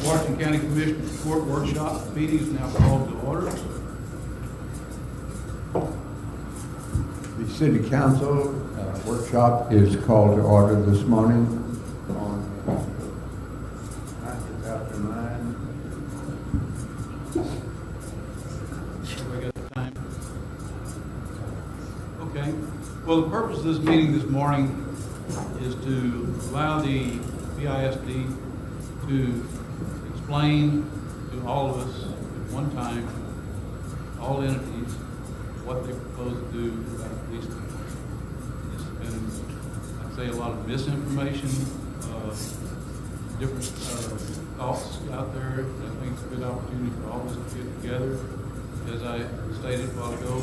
Washington County Commissioners Court Workshop meeting is now called to order. The City Council workshop is called to order this morning on after 9. We got the time. Okay. Well, the purpose of this meeting this morning is to allow the BISD to explain to all of us at one time, all entities, what they propose to do about the police department. There's been, I'd say, a lot of misinformation, different thoughts out there. I think it's a good opportunity for all of us to get together. As I stated a while ago,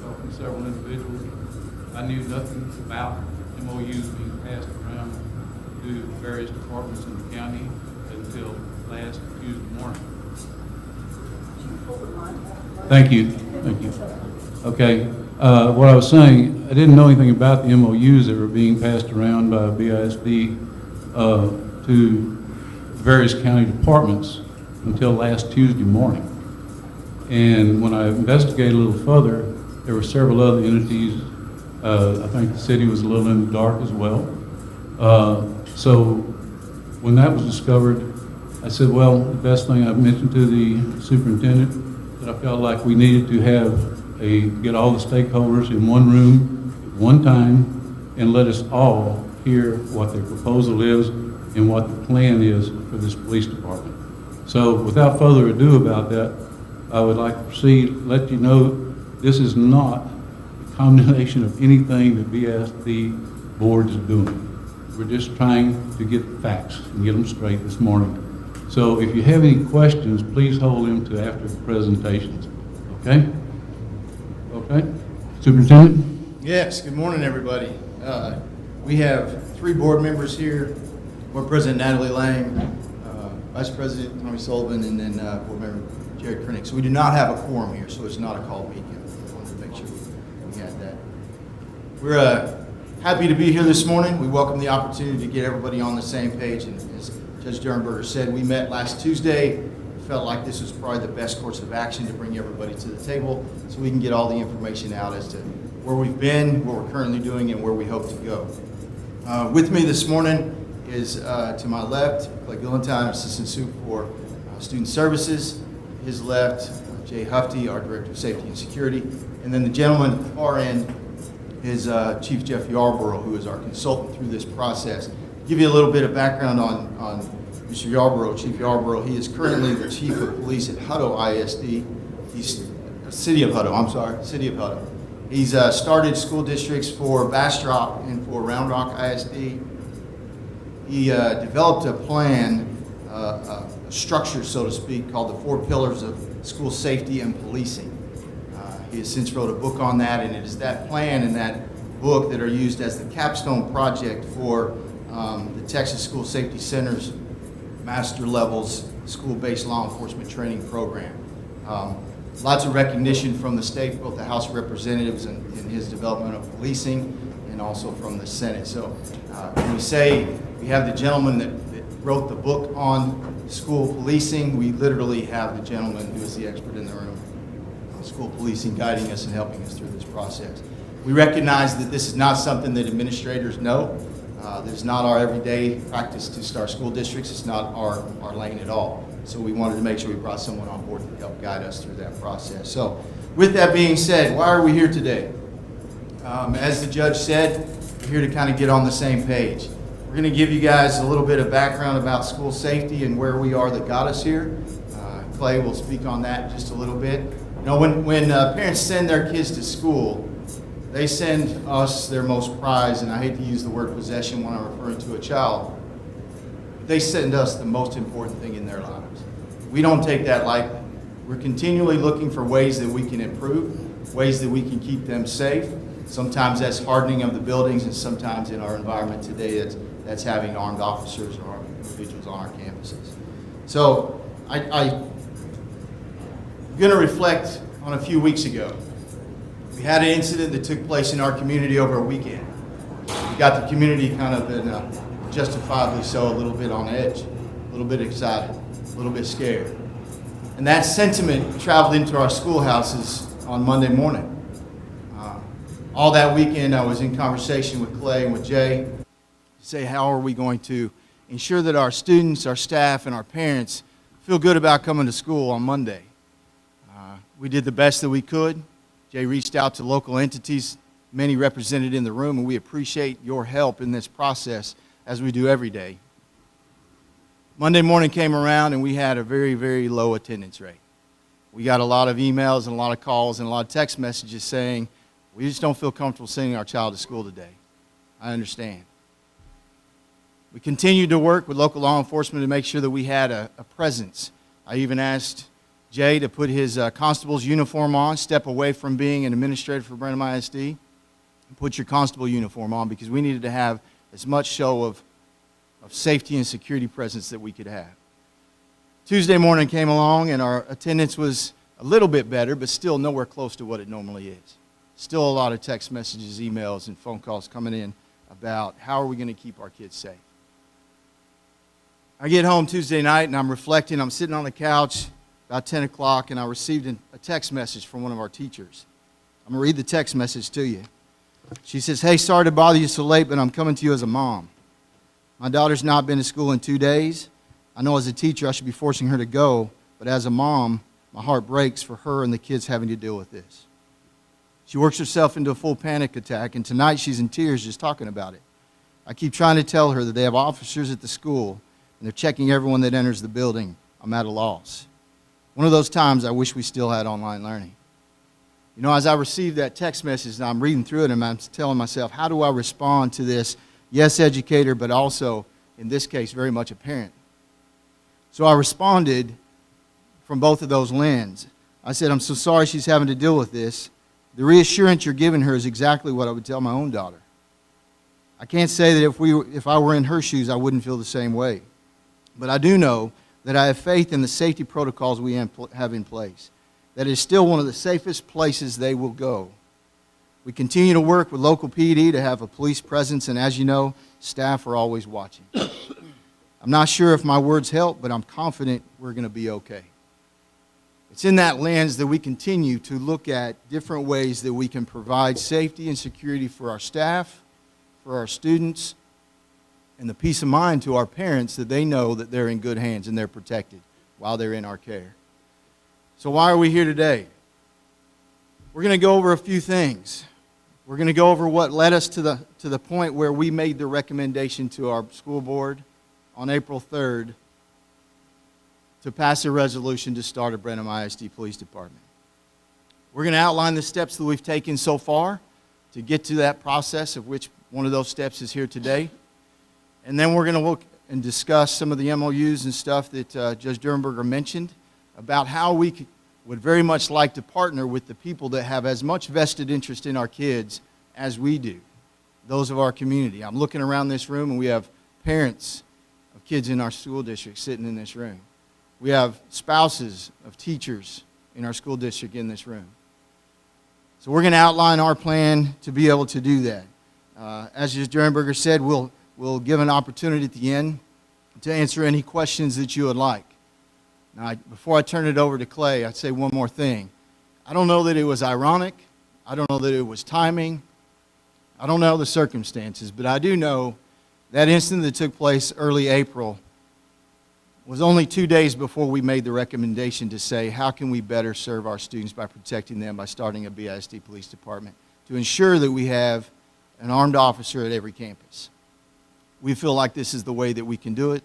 talking to several individuals, I knew nothing about MOUs being passed around to various departments in the county until last Tuesday morning. Thank you. Thank you. Okay. What I was saying, I didn't know anything about the MOUs that were being passed around by BISD to various county departments until last Tuesday morning. And when I investigated a little further, there were several other entities. I think the city was a little in the dark as well. So when that was discovered, I said, well, the best thing, I've mentioned to the superintendent that I felt like we needed to have get all the stakeholders in one room at one time and let us all hear what their proposal is and what the plan is for this police department. So without further ado about that, I would like to proceed, let you know this is not a combination of anything that BISD board is doing. We're just trying to get facts and get them straight this morning. So if you have any questions, please hold them to after the presentations. Okay? Okay? Superintendent? Yes, good morning, everybody. We have 3 board members here. Board President Natalie Lang, Vice President Tommy Sullivan, and then Board Member Jared Krennick. So we do not have a quorum here, so it's not a called meeting. I wanted to make sure we had that. We're happy to be here this morning. We welcome the opportunity to get everybody on the same page. And as Judge Durenberger said, we met last Tuesday. We felt like this was probably the best course of action to bring everybody to the table so we can get all the information out as to where we've been, what we're currently doing, and where we hope to go. With me this morning is, to my left, Clay Gillentine, Assistant Sup for Student Services. His left, Jay Hufty, our Director of Safety and Security. And then the gentleman at the far end is Chief Jeff Yarborough, who is our consultant through this process. Give you a little bit of background on Mr. Yarborough. Chief Yarborough, he is currently the Chief of Police at Hutto ISD. He's City of Hutto, I'm sorry, City of Hutto. He's started school districts for Bastrop and for Round Rock ISD. He developed a plan, a structure, so to speak, called the 4 Pillars of School Safety and Policing. He has since wrote a book on that, and it is that plan and that book that are used as the capstone project for the Texas School Safety Center's master levels school-based law enforcement training program. Lots of recognition from the state, both the House of Representatives in his development of policing and also from the Senate. So when we say we have the gentleman that wrote the book on school policing, we literally have the gentleman who is the expert in the room on school policing guiding us and helping us through this process. We recognize that this is not something that administrators know. This is not our everyday practice to start school districts. It's not our lane at all. So we wanted to make sure we brought someone on board to help guide us through that process. So with that being said, why are we here today? As the judge said, we're here to kind of get on the same page. We're going to give you guys a little bit of background about school safety and where we are that got us here. Clay will speak on that just a little bit. You know, when parents send their kids to school, they send us their most prized, and I hate to use the word possession when I'm referring to a child. They send us the most important thing in their lives. We don't take that lightly. We're continually looking for ways that we can improve, ways that we can keep them safe. Sometimes that's hardening of the buildings, and sometimes in our environment today that's having armed officers or individuals on our campuses. So I'm going to reflect on a few weeks ago. We had an incident that took place in our community over a weekend. We got the community kind of, justifiably so, a little bit on edge, a little bit excited. a little bit scared. And that sentiment traveled into our schoolhouses on Monday morning. All that weekend, I was in conversation with Clay and with Jay to say, how are we going to ensure that our students, our staff, and our parents feel good about coming to school on Monday? We did the best that we could. Jay reached out to local entities, many represented in the room, and we appreciate your help in this process as we do every day. Monday morning came around, and we had a very, very low attendance rate. We got a lot of emails and a lot of calls and a lot of text messages saying, we just don't feel comfortable sending our child to school today. I understand. We continued to work with local law enforcement to make sure that we had a presence. I even asked Jay to put his constable's uniform on, step away from being an administrator for Brenham ISD, and put your constable uniform on, because we needed to have as much show of safety and security presence that we could have. Tuesday morning came along, and our attendance was a little bit better, but still nowhere close to what it normally is. Still a lot of text messages, emails, and phone calls coming in about how are we going to keep our kids safe. I get home Tuesday night, and I'm reflecting. I'm sitting on the couch about 10 o'clock, and I received a text message from one of our teachers. I'm going to read the text message to you. She says, "Hey, sorry to bother you so late, but I'm coming to you as a mom. My daughter's not been to school in 2 days. I know as a teacher I should be forcing her to go, but as a mom, my heart breaks for her and the kids having to deal with this." She works herself into a full panic attack, and tonight she's in tears just talking about it. I keep trying to tell her that they have officers at the school, and they're checking everyone that enters the building. I'm at a loss. One of those times I wish we still had online learning. You know, as I received that text message, and I'm reading through it, and I'm telling myself, how do I respond to this? Yes, educator, but also, in this case, very much a parent. So I responded from both of those lenses. I said, I'm so sorry she's having to deal with this. The reassurance you're giving her is exactly what I would tell my own daughter. I can't say that if I were in her shoes, I wouldn't feel the same way. But I do know that I have faith in the safety protocols we have in place. That is still one of the safest places they will go. We continue to work with local PD to have a police presence, and as you know, staff are always watching. I'm not sure if my words help, but I'm confident we're going to be okay. It's in that lens that we continue to look at different ways that we can provide safety and security for our staff, for our students, and the peace of mind to our parents that they know that they're in good hands and they're protected while they're in our care. So why are we here today? We're going to go over a few things. We're going to go over what led us to the point where we made the recommendation to our school board on April 3rd to pass a resolution to start a Brenham ISD Police Department. We're going to outline the steps that we've taken so far to get to that process, of which one of those steps is here today. And then we're going to look and discuss some of the MOUs and stuff that Judge Durenberger mentioned about how we would very much like to partner with the people that have as much vested interest in our kids as we do, those of our community. I'm looking around this room, and we have parents of kids in our school district sitting in this room. We have spouses of teachers in our school district in this room. So we're going to outline our plan to be able to do that. As Judge Durenberger said, we'll give an opportunity at the end to answer any questions that you would like. Now, before I turn it over to Clay, I'd say one more thing. I don't know that it was ironic. I don't know that it was timing. I don't know the circumstances, but I do know that incident that took place early April was only 2 days before we made the recommendation to say, how can we better serve our students by protecting them by starting a BISD police department to ensure that we have an armed officer at every campus. We feel like this is the way that we can do it.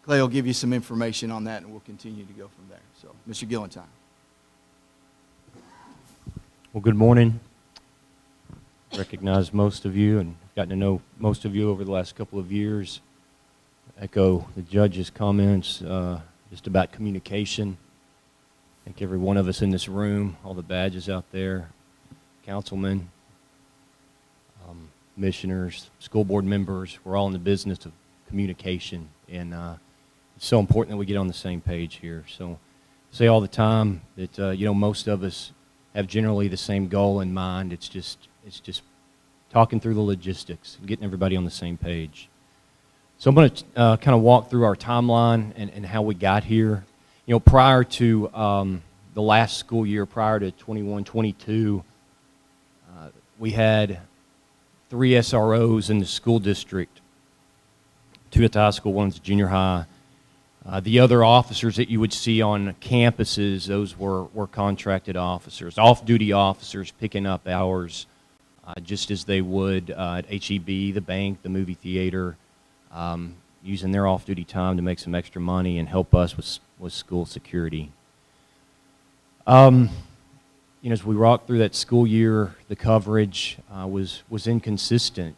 Clay will give you some information on that, and we'll continue to go from there. So, Mr. Gillentine. Well, good morning. Recognize most of you and gotten to know most of you over the last couple of years. Echo the judge's comments just about communication. I think every one of us in this room, all the badges out there, councilmen, commissioners, school board members, we're all in the business of communication, and it's so important that we get on the same page here. So I say all the time that most of us have generally the same goal in mind. It's just talking through the logistics and getting everybody on the same page. So I'm going to kind of walk through our timeline and how we got here. You know, prior to the last school year, prior to 21-22, we had 3 SROs in the school district, 2 at the high school, 1 at the junior high. The other officers that you would see on campuses, those were contracted officers, off-duty officers picking up hours just as they would at HEB, the bank, the movie theater, using their off-duty time to make some extra money and help us with school security. You know, as we rocked through that school year, the coverage was inconsistent.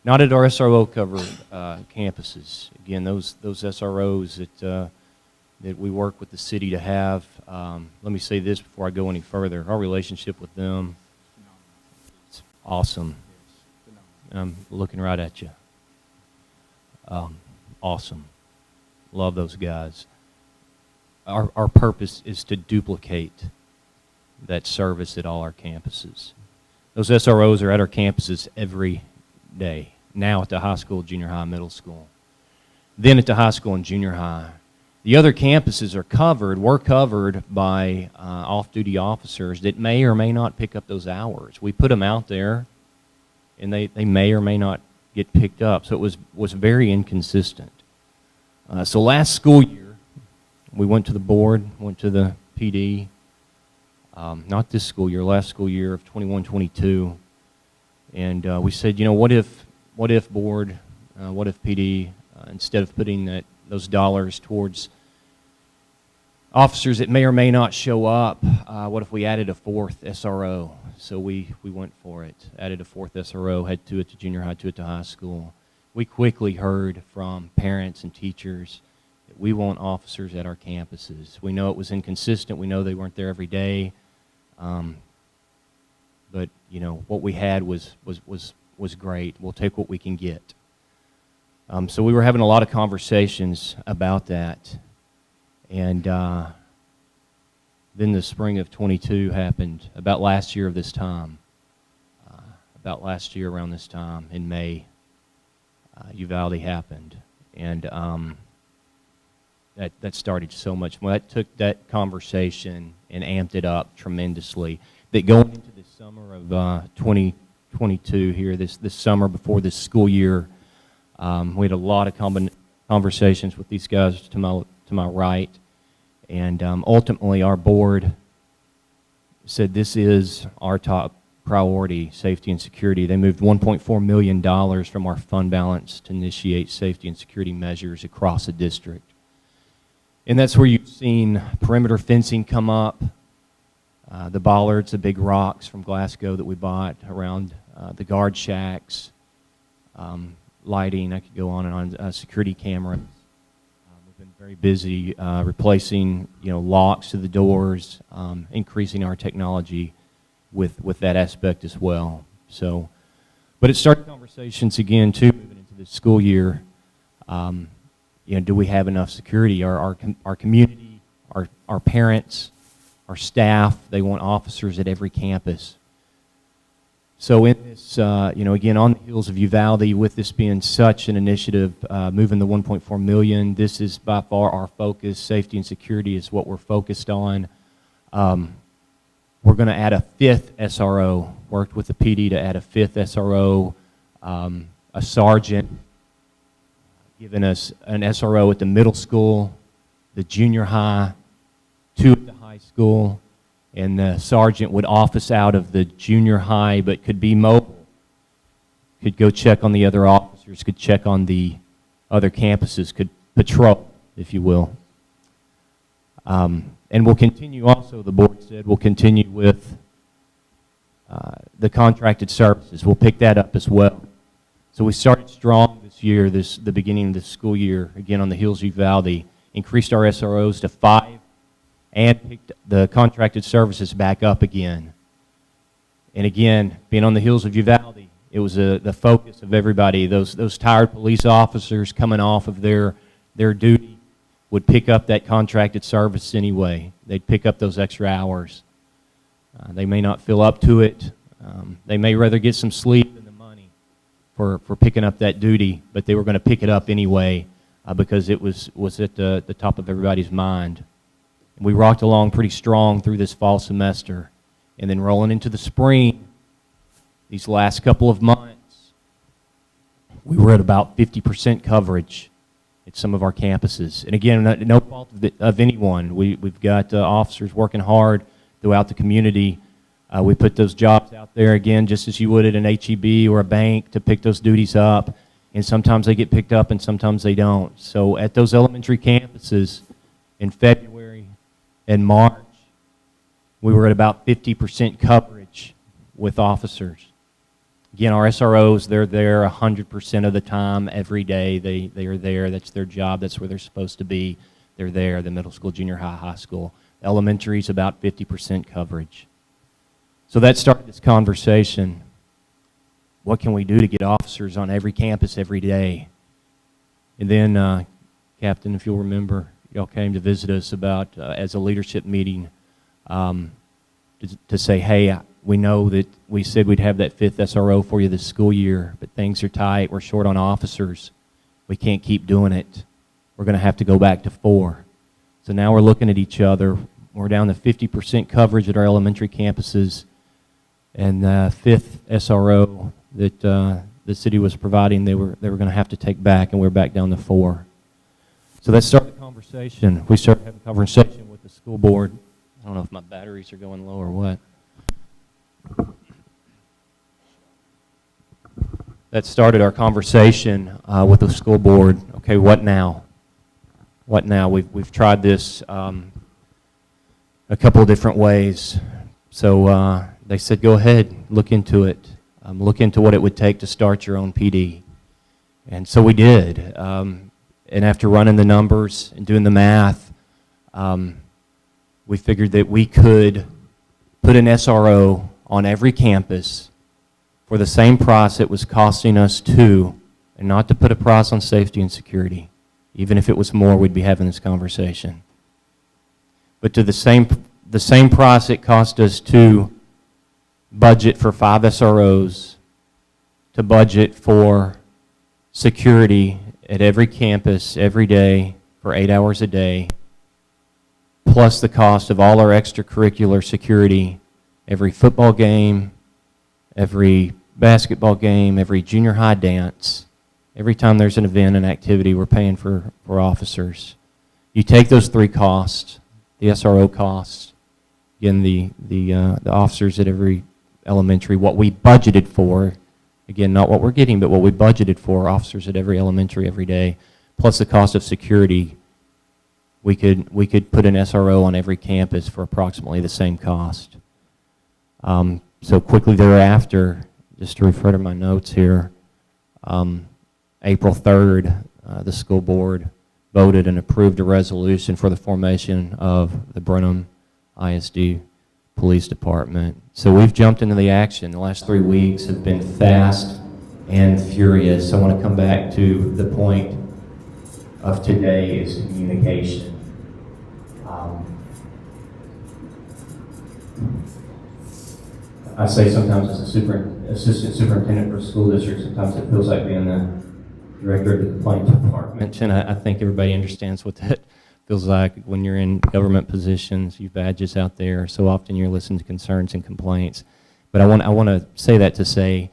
Not at our SRO covered campuses. Again, those SROs that we work with the city to have. Let me say this before I go any further. Our relationship with them, it's awesome. I'm looking right at you. Awesome. Love those guys. Our purpose is to duplicate that service at all our campuses. Those SROs are at our campuses every day, now at the high school, junior high, middle school. Then at the high school and junior high. The other campuses were covered by off-duty officers that may or may not pick up those hours. We put them out there, and they may or may not get picked up. So it was very inconsistent. So last school year, we went to the board, went to the PD, not this school year, last school year of 21-22, and we said, you know, what if board, what if PD, instead of putting those dollars towards officers that may or may not show up, what if we added a 4th SRO? So we went for it, added a 4th SRO, had 2 at the junior high, 2 at the high school. We quickly heard from parents and teachers that we want officers at our campuses. We know it was inconsistent. We know they weren't there every day. But, you know, what we had was great. We'll take what we can get. So we were having a lot of conversations about that. And then the spring of 22 happened, about last year of this time. About last year around this time, in May, Uvalde happened. And that started so much more. That took that conversation and amped it up tremendously. That going into the summer of 2022 here, this summer before this school year, we had a lot of conversations with these guys to my right, and ultimately our board said this is our top priority, safety and security. They moved $1.4 million from our fund balance to initiate safety and security measures across the district. And that's where you've seen perimeter fencing come up, the bollards, the big rocks from Glasgow that we bought around the guard shacks, lighting, I could go on and on, security cameras. We've been very busy replacing, you know, locks to the doors, increasing our technology with that aspect as well. So, but it started conversations again too, moving into the school year. You know, do we have enough security? Our community, our parents, our staff, they want officers at every campus. So in this, you know, again, on the heels of Uvalde, with this being such an initiative, moving the $1.4 million, this is by far our focus. Safety and security is what we're focused on. We're going to add a 5th SRO, worked with the PD to add a 5th SRO, a sergeant, giving us an SRO at the middle school, the junior high, 2 at the high school, and the sergeant would office out of the junior high but could be mobile, could go check on the other officers, could check on the other campuses, could patrol, if you will. And we'll continue also, the board said, we'll continue with the contracted services. We'll pick that up as well. So we started strong this year, the beginning of the school year, again on the heels of Uvalde, increased our SROs to 5, and picked the contracted services back up again. And again, being on the heels of Uvalde, it was the focus of everybody. Those tired police officers coming off of their duty would pick up that contracted service anyway. They'd pick up those extra hours. They may not feel up to it. They may rather get some sleep than the money for picking up that duty, but they were going to pick it up anyway because it was at the top of everybody's mind. And we rocked along pretty strong through this fall semester. And then rolling into the spring, these last couple of months, we were at about 50% coverage at some of our campuses. And again, no fault of anyone. We've got officers working hard throughout the community. We put those jobs out there, again, just as you would at an HEB or a bank, to pick those duties up. And sometimes they get picked up and sometimes they don't. So at those elementary campuses in February and March, we were at about 50% coverage with officers. Again, our SROs, they're there 100% of the time, every day. They are there. That's their job. That's where they're supposed to be. They're there, the middle school, junior high, high school. Elementary is about 50% coverage. So that started this conversation. What can we do to get officers on every campus every day? And then, Captain, if you'll remember, y'all came to visit us about, as a leadership meeting, to say, hey, we know that we said we'd have that 5th SRO for you this school year, but things are tight. We're short on officers. We can't keep doing it. We're going to have to go back to 4. So now we're looking at each other. We're down to 50% coverage at our elementary campuses, and the 5th SRO that the city was providing, they were going to have to take back, and we're back down to 4. So that started the conversation. We started having a conversation with the school board. I don't know if my batteries are going low or what. That started our conversation with the school board. Okay, what now? What now? We've tried this a couple of different ways. So they said, go ahead, look into it. Look into what it would take to start your own PD. And so we did. And after running the numbers and doing the math, we figured that we could put an SRO on every campus for the same price it was costing us to, and not to put a price on safety and security. Even if it was more, we'd be having this conversation. But to the same price it cost us to budget for 5 SROs, to budget for security at every campus every day for 8 hours a day, plus the cost of all our extracurricular security, every football game, every basketball game, every junior high dance, every time there's an event, an activity, we're paying for officers. You take those 3 costs, the SRO costs, again, the officers at every elementary, what we budgeted for, again, not what we're getting, but what we budgeted for, officers at every elementary every day, plus the cost of security. We could put an SRO on every campus for approximately the same cost. So quickly thereafter, just to refer to my notes here, April 3rd, the school board voted and approved a resolution for the formation of the Brenham ISD Police Department. So we've jumped into the action. The last 3 weeks have been fast and furious. I want to come back to the point of today is communication. I say sometimes as a assistant superintendent for a school district, sometimes it feels like being the director of the complaint department, and I think everybody understands what that feels like when you're in government positions. You badges out there, so often you're listening to concerns and complaints. But I want to say that to say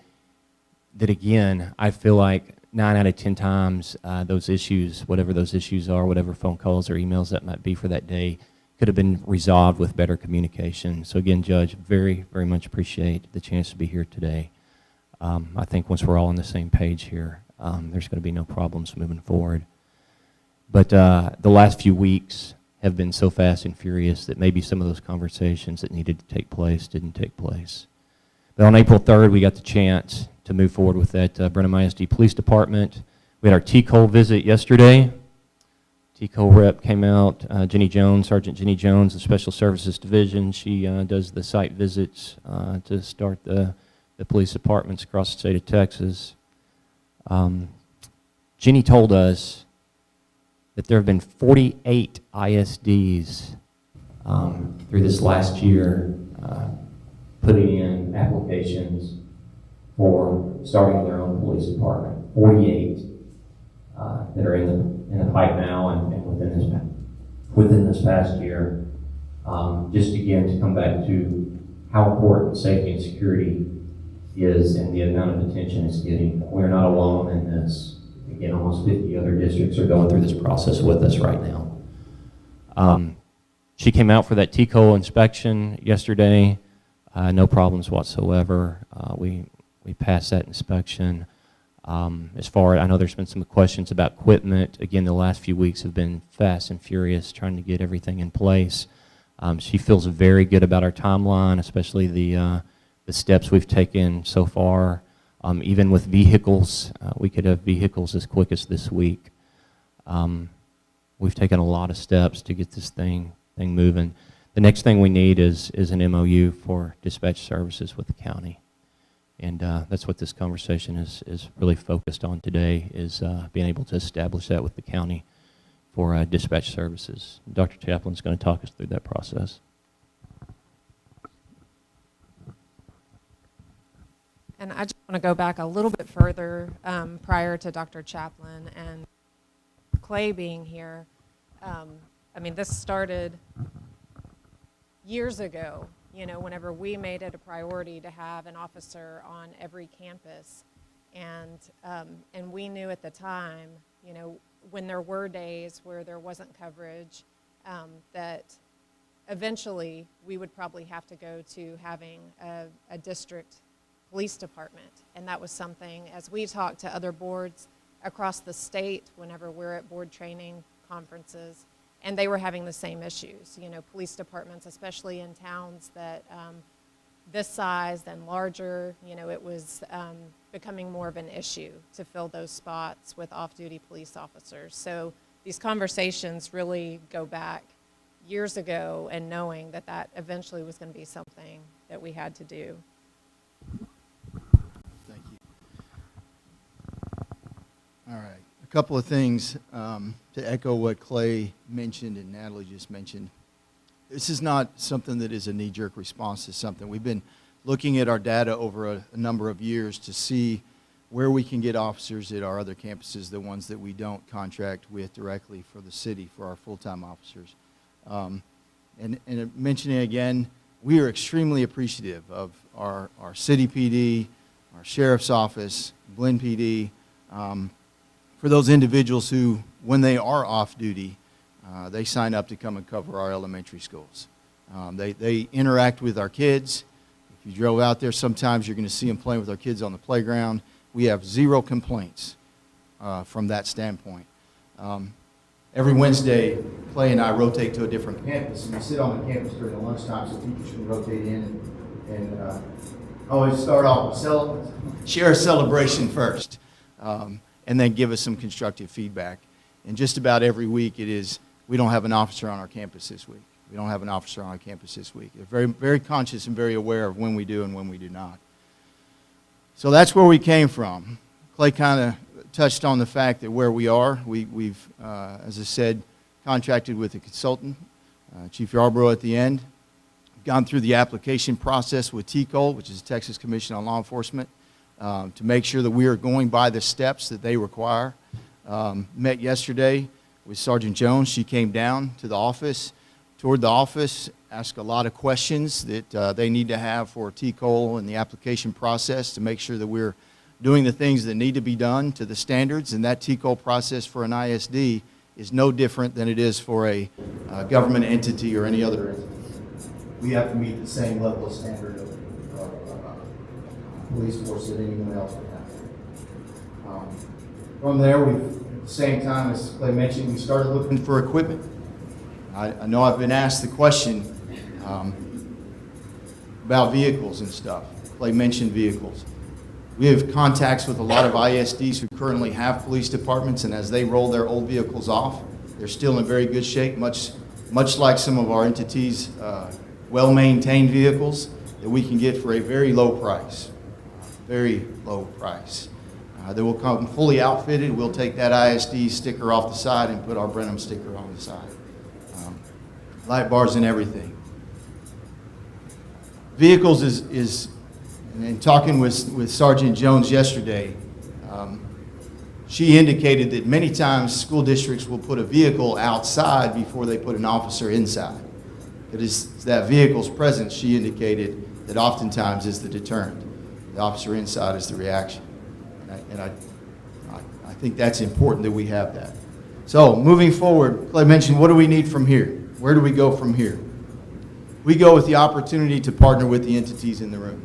that, again, I feel like 9 out of 10 times those issues, whatever those issues are, whatever phone calls or emails that might be for that day, could have been resolved with better communication. So again, Judge, very, very much appreciate the chance to be here today. I think once we're all on the same page here, there's going to be no problems moving forward. But the last few weeks have been so fast and furious that maybe some of those conversations that needed to take place didn't take place. But on April 3rd, we got the chance to move forward with that Brenham ISD Police Department. We had our TCOL visit yesterday. TCOL rep came out, Jenny Jones, Sergeant Jenny Jones, the Special Services Division. She does the site visits to start the police departments across the state of Texas. Jenny told us that there have been 48 ISDs through this last year putting in applications for starting their own police department. 48 that are in the pipe now and within this past year. Just again to come back to how important safety and security is and the amount of attention it's getting. We're not alone in this. Again, almost 50 other districts are going through this process with us right now. She came out for that TCOL inspection yesterday. No problems whatsoever. We passed that inspection. As far as I know, there's been some questions about equipment. Again, the last few weeks have been fast and furious trying to get everything in place. She feels very good about our timeline, especially the steps we've taken so far. Even with vehicles, we could have vehicles as quick as this week. We've taken a lot of steps to get this thing moving. The next thing we need is an MOU for dispatch services with the county. And that's what this conversation is really focused on today, is being able to establish that with the county for dispatch services. Dr. Chaplin's going to talk us through that process. And I just want to go back a little bit further prior to Dr. Chaplin and Clay being here. I mean, this started years ago, you know, whenever we made it a priority to have an officer on every campus. And we knew at the time, you know, when there were days where there wasn't coverage, that eventually we would probably have to go to having a district police department. And that was something, as we talked to other boards across the state whenever we're at board training conferences, and they were having the same issues. You know, police departments, especially in towns that this size and larger, you know, it was becoming more of an issue to fill those spots with off-duty police officers. So these conversations really go back years ago, and knowing that that eventually was going to be something that we had to do. Thank you. All right, a couple of things to echo what Clay mentioned and Natalie just mentioned. This is not something that is a knee-jerk response to something. We've been looking at our data over a number of years to see where we can get officers at our other campuses, the ones that we don't contract with directly for the city, for our full-time officers. And mentioning again, we are extremely appreciative of our city PD, our sheriff's office, Glen PD, for those individuals who, when they are off duty, they sign up to come and cover our elementary schools. They interact with our kids. If you drove out there, sometimes you're going to see them playing with our kids on the playground. We have zero complaints from that standpoint. Every Wednesday, Clay and I rotate to a different campus, and we sit on the campus during the lunchtime so teachers can rotate in and always start off with share a celebration first, and then give us some constructive feedback. And just about every week it is, we don't have an officer on our campus this week. We don't have an officer on our campus this week. They're very, very conscious and very aware of when we do and when we do not. So that's where we came from. Clay kind of touched on the fact that where we are, we've, as I said, contracted with a consultant, Chief Yarborough at the end. Gone through the application process with TCOL, which is the Texas Commission on Law Enforcement, to make sure that we are going by the steps that they require. Met yesterday with Sergeant Jones. She came down to the office, toured the office, asked a lot of questions that they need to have for TCOL and the application process to make sure that we're doing the things that need to be done to the standards. And that TCOL process for an ISD is no different than it is for a government entity or any other entity. We have to meet the same level of standard of police force that anyone else would have. From there, at the same time, as Clay mentioned, we started looking for equipment. I know I've been asked the question about vehicles and stuff. Clay mentioned vehicles. We have contacts with a lot of ISDs who currently have police departments, and as they roll their old vehicles off, they're still in very good shape, much like some of our entities' well-maintained vehicles that we can get for a very low price. Very low price. They will come fully outfitted. We'll take that ISD sticker off the side and put our Brenham sticker on the side. Light bars and everything. Vehicles is And talking with Sergeant Jones yesterday, she indicated that many times school districts will put a vehicle outside before they put an officer inside. It is that vehicle's presence, she indicated, that oftentimes is the deterrent. The officer inside is the reaction. And I think that's important that we have that. So moving forward, Clay mentioned, what do we need from here? Where do we go from here? We go with the opportunity to partner with the entities in the room.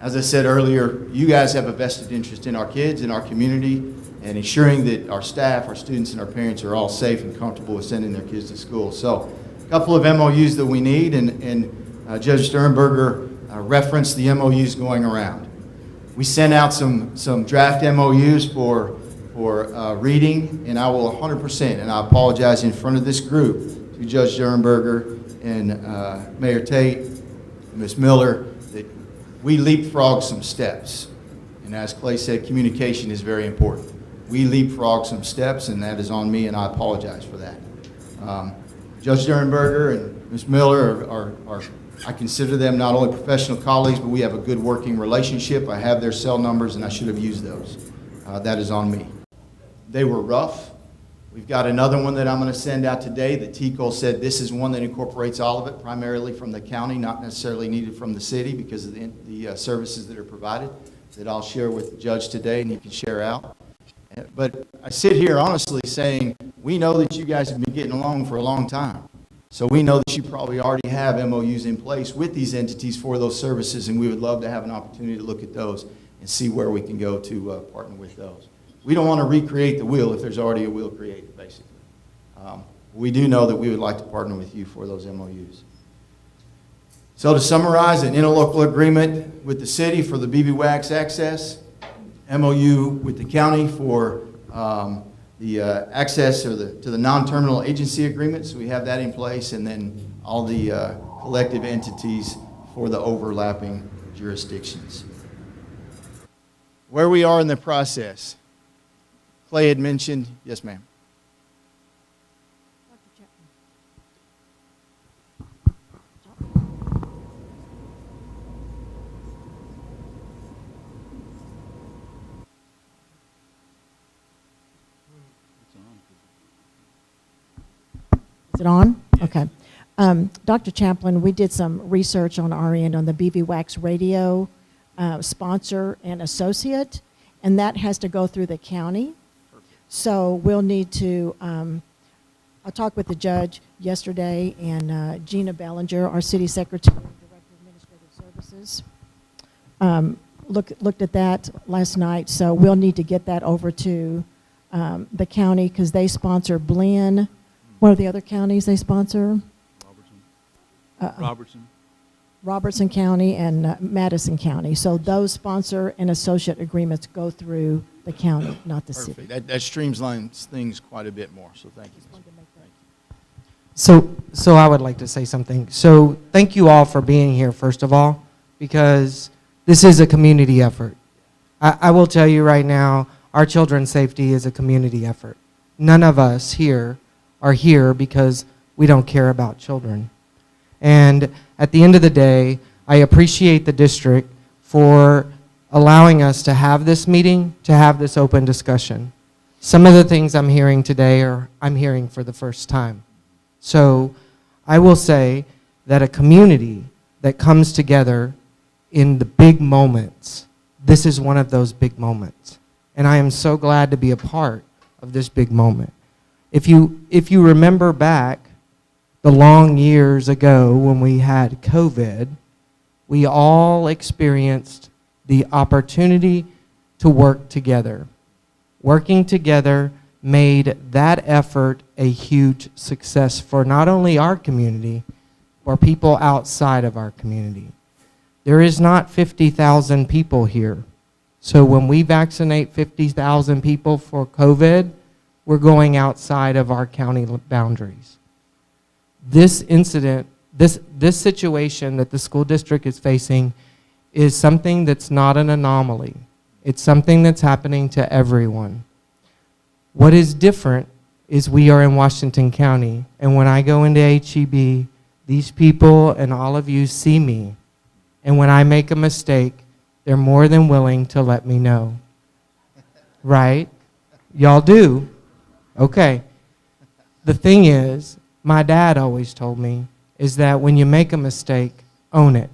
As I said earlier, you guys have a vested interest in our kids, in our community, and ensuring that our staff, our students, and our parents are all safe and comfortable with sending their kids to school. So a couple of MOUs that we need, and Judge Sternberger referenced the MOUs going around. We sent out some draft MOUs for reading, and I will 100%, and I apologize in front of this group to Judge Sternberger and Mayor Tate, and Ms. Miller, that we leapfrog some steps. And as Clay said, communication is very important. We leapfrog some steps, and that is on me, and I apologize for that. Judge Sternberger and Ms. Miller are, I consider them not only professional colleagues, but we have a good working relationship. I have their cell numbers, and I should have used those. That is on me. They were rough. We've got another one that I'm going to send out today that TCO said this is one that incorporates all of it, primarily from the county, not necessarily needed from the city because of the services that are provided, that I'll share with the judge today and he can share out. But I sit here honestly saying, we know that you guys have been getting along for a long time. So we know that you probably already have MOUs in place with these entities for those services, and we would love to have an opportunity to look at those and see where we can go to partner with those. We don't want to recreate the wheel if there's already a wheel created, basically. We do know that we would like to partner with you for those MOUs. So to summarize, an interlocal agreement with the city for the BB-WAX access, MOU with the county for the access to the non-terminal agency agreement, so we have that in place, and then all the collective entities for the overlapping jurisdictions. Where we are in the process. Clay had mentioned, yes ma'am. Is it on? Okay. Dr. Chaplin, we did some research on our end on the BV-WAX radio sponsor and associate, and that has to go through the county. So we'll need to, I talked with the judge yesterday, and Gina Bellinger, our city secretary, director of administrative services, looked at that last night. So we'll need to get that over to the county because they sponsor Blinn. What are the other counties they sponsor? Robertson County and Madison County. So those sponsor and associate agreements go through the county, not the city. That streamlines things quite a bit more, so thank you. So I would like to say something. So thank you all for being here, first of all, because this is a community effort. I will tell you right now, our children's safety is a community effort. None of us here are here because we don't care about children. And at the end of the day, I appreciate the district for allowing us to have this meeting, to have this open discussion. Some of the things I'm hearing today I'm hearing for the first time. So I will say that a community that comes together in the big moments, this is one of those big moments. And I am so glad to be a part of this big moment. If you remember back the long years ago when we had COVID, we all experienced the opportunity to work together. Working together made that effort a huge success for not only our community, but people outside of our community. There is not 50,000 people here. So when we vaccinate 50,000 people for COVID, we're going outside of our county boundaries. This incident, this situation that the school district is facing is something that's not an anomaly. It's something that's happening to everyone. What is different is we are in Washington County, and when I go into HEB, these people and all of you see me. And when I make a mistake, they're more than willing to let me know. Right? Y'all do? Okay. The thing is, my dad always told me, is that when you make a mistake, own it.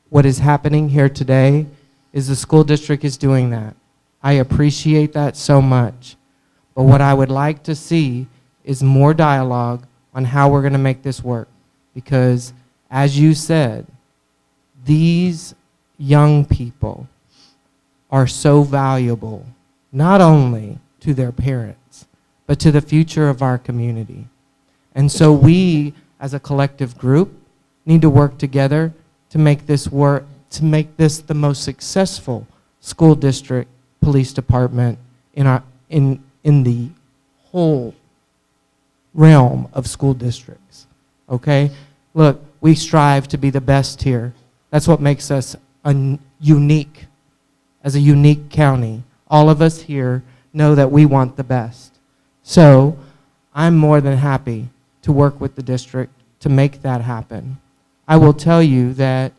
What is happening here today is the school district is doing that. I appreciate that so much. But what I would like to see is more dialogue on how we're going to make this work. Because, as you said, these young people are so valuable, not only to their parents, but to the future of our community. And so we, as a collective group, need to work together to make this work, to make this the most successful school district police department in the whole realm of school districts. Okay? Look, we strive to be the best here. That's what makes us unique, as a unique county. All of us here know that we want the best. So I'm more than happy to work with the district to make that happen. I will tell you that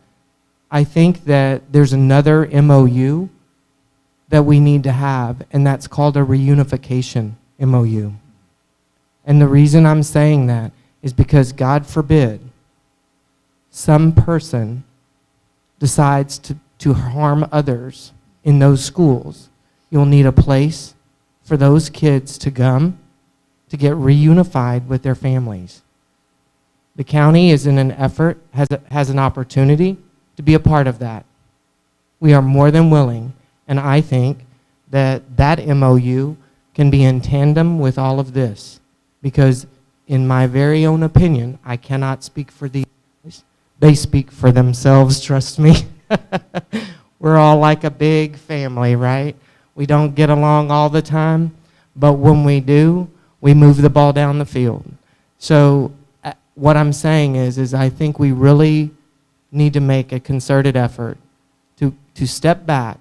I think that there's another MOU that we need to have, and that's called a reunification MOU. And the reason I'm saying that is because, God forbid, some person decides to harm others in those schools. You'll need a place for those kids to come to get reunified with their families. The county is in an effort, has an opportunity to be a part of that. We are more than willing, and I think that that MOU can be in tandem with all of this, because in my very own opinion, I cannot speak for these guys. They speak for themselves, trust me. We're all like a big family, right? We don't get along all the time, but when we do, we move the ball down the field. So what I'm saying is I think we really need to make a concerted effort to step back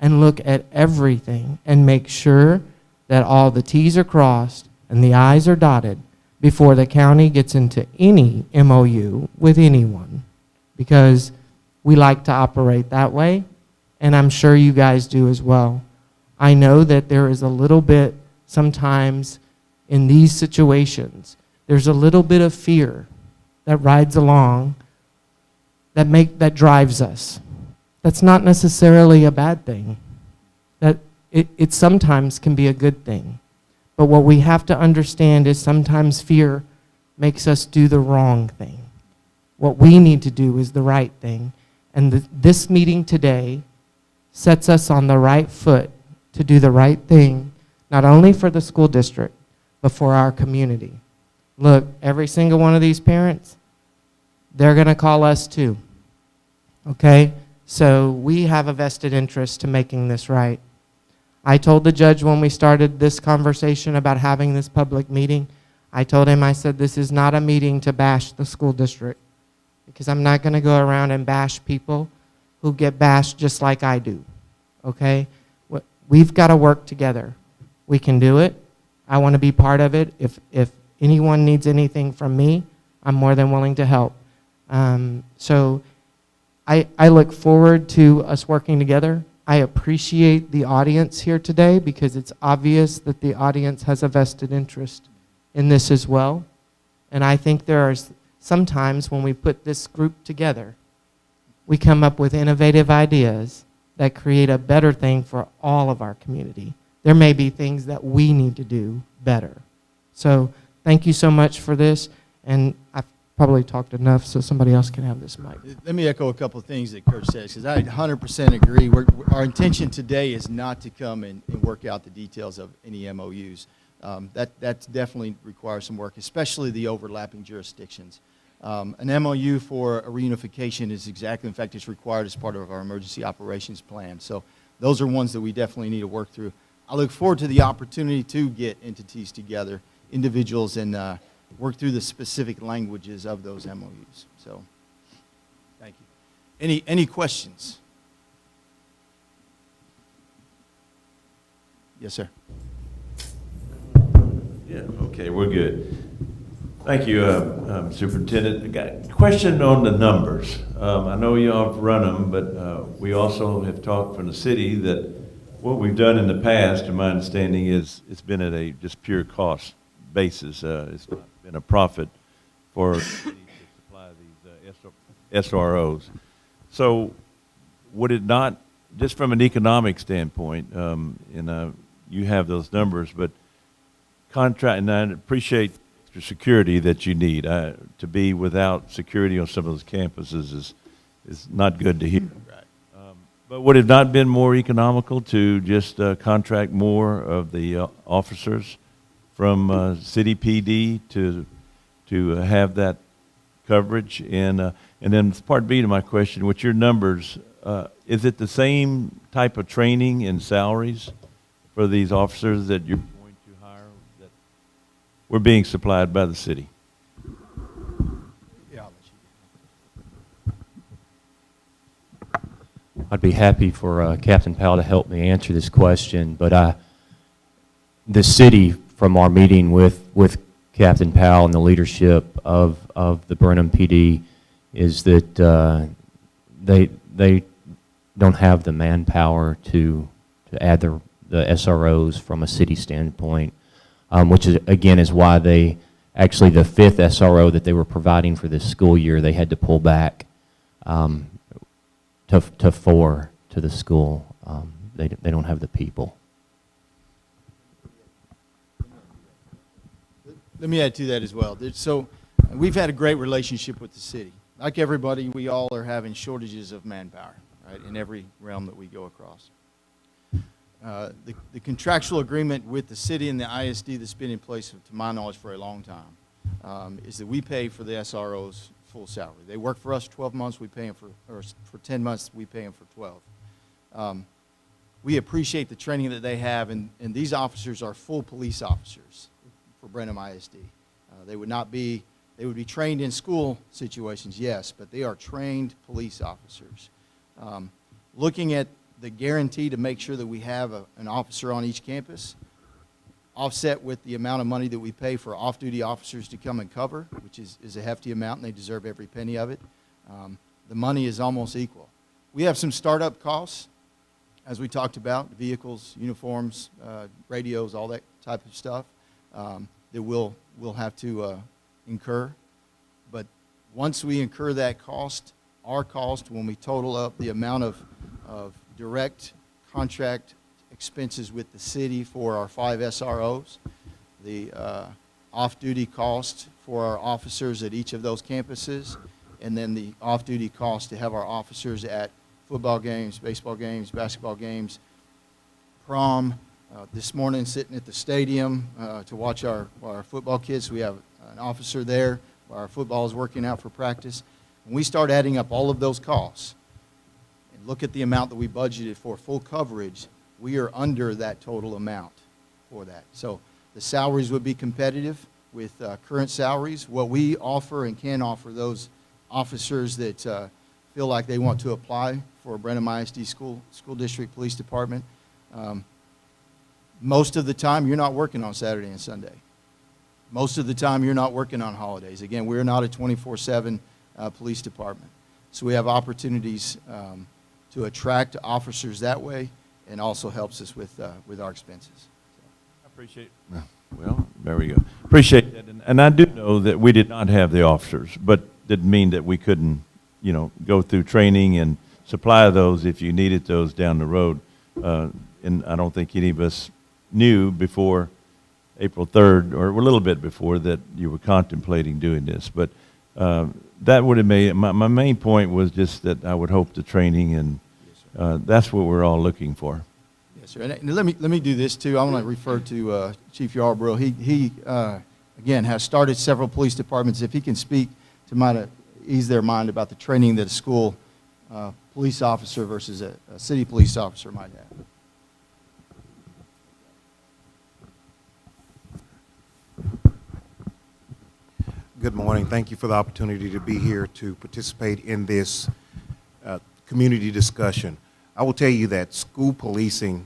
and look at everything and make sure that all the T's are crossed and the I's are dotted before the county gets into any MOU with anyone, because we like to operate that way, and I'm sure you guys do as well. I know that there is a little bit sometimes in these situations, there's a little bit of fear that rides along that drives us. That's not necessarily a bad thing. That it sometimes can be a good thing. But what we have to understand is sometimes fear makes us do the wrong thing. What we need to do is the right thing. And this meeting today sets us on the right foot to do the right thing, not only for the school district, but for our community. Look, every single one of these parents, they're going to call us too. Okay? So we have a vested interest to making this right. I told the judge when we started this conversation about having this public meeting, I told him, I said, this is not a meeting to bash the school district, because I'm not going to go around and bash people who get bashed just like I do. Okay? We've got to work together. We can do it. I want to be part of it. If anyone needs anything from me, I'm more than willing to help. So I look forward to us working together. I appreciate the audience here today, because it's obvious that the audience has a vested interest in this as well. And I think there are sometimes when we put this group together, we come up with innovative ideas that create a better thing for all of our community. There may be things that we need to do better. So thank you so much for this, and I've probably talked enough so somebody else can have this mic. Let me echo a couple of things that Kurt says, because I 100% agree. Our intention today is not to come and work out the details of any MOUs. That definitely requires some work, especially the overlapping jurisdictions. An MOU for a reunification is exactly, in fact, it's required as part of our emergency operations plan. So those are ones that we definitely need to work through. I look forward to the opportunity to get entities together, individuals, and work through the specific languages of those MOUs. So thank you. Any questions? Yes, sir. Yeah, okay, we're good. Thank you, Superintendent. I got a question on the numbers. I know you all have run them, but we also have talked from the city that what we've done in the past, to my understanding, is it's been at a just pure cost basis. It's not been a profit for the city to supply these SROs. So would it not, just from an economic standpoint, and you have those numbers, but contract, and I appreciate extra security that you need. To be without security on some of those campuses is not good to hear. Right. But would it not been more economical to just contract more of the officers from city PD to have that coverage? And then part B to my question, with your numbers, is it the same type of training and salaries for these officers that you're going to hire that were being supplied by the city? Yeah, I'd be happy for Captain Powell to help me answer this question, but the city, from our meeting with Captain Powell and the leadership of the Brenham PD, is that they don't have the manpower to add the SROs from a city standpoint, which is, again, is why they actually, the 5th SRO that they were providing for this school year, they had to pull back to 4 to the school. They don't have the people. Let me add to that as well. So we've had a great relationship with the city. Like everybody, we all are having shortages of manpower, right, in every realm that we go across. The contractual agreement with the city and the ISD that's been in place, to my knowledge, for a long time, is that we pay for the SRO's full salary. They work for us 12 months, we pay them for 10 months, we pay them for 12. We appreciate the training that they have, and these officers are full police officers for Brenham ISD. They would be trained in school situations, yes, but they are trained police officers. Looking at the guarantee to make sure that we have an officer on each campus, offset with the amount of money that we pay for off-duty officers to come and cover, which is a hefty amount, and they deserve every penny of it. The money is almost equal. We have some startup costs, as we talked about, vehicles, uniforms, radios, all that type of stuff that we'll have to incur. But once we incur that cost, our cost, when we total up the amount of direct contract expenses with the city for our 5 SROs, the off-duty cost for our officers at each of those campuses, and then the off-duty cost to have our officers at football games, baseball games, basketball games, prom. This morning, sitting at the stadium to watch our football kids. We have an officer there while our football is working out for practice. When we start adding up all of those costs and look at the amount that we budgeted for full coverage, we are under that total amount for that. So the salaries would be competitive with current salaries. What we offer and can offer those officers that feel like they want to apply for Brenham ISD School District Police Department, most of the time you're not working on Saturday and Sunday. Most of the time you're not working on holidays. Again, we're not a 24/7 police department. So we have opportunities to attract officers that way, and also helps us with our expenses. I appreciate it. Well, there we go. Appreciate that. And I do know that we did not have the officers, but didn't mean that we couldn't, go through training and supply those if you needed those down the road. And I don't think any of us knew before April 3rd, or a little bit before, that you were contemplating doing this. But that would have made, my main point was just that I would hope the training, and that's what we're all looking for. Yes, sir. And let me do this too. I want to refer to Chief Yarborough. He again has started several police departments. If he can speak to ease their mind about the training that a school police officer versus a city police officer might have. Good morning. Thank you for the opportunity to be here to participate in this community discussion. I will tell you that school policing,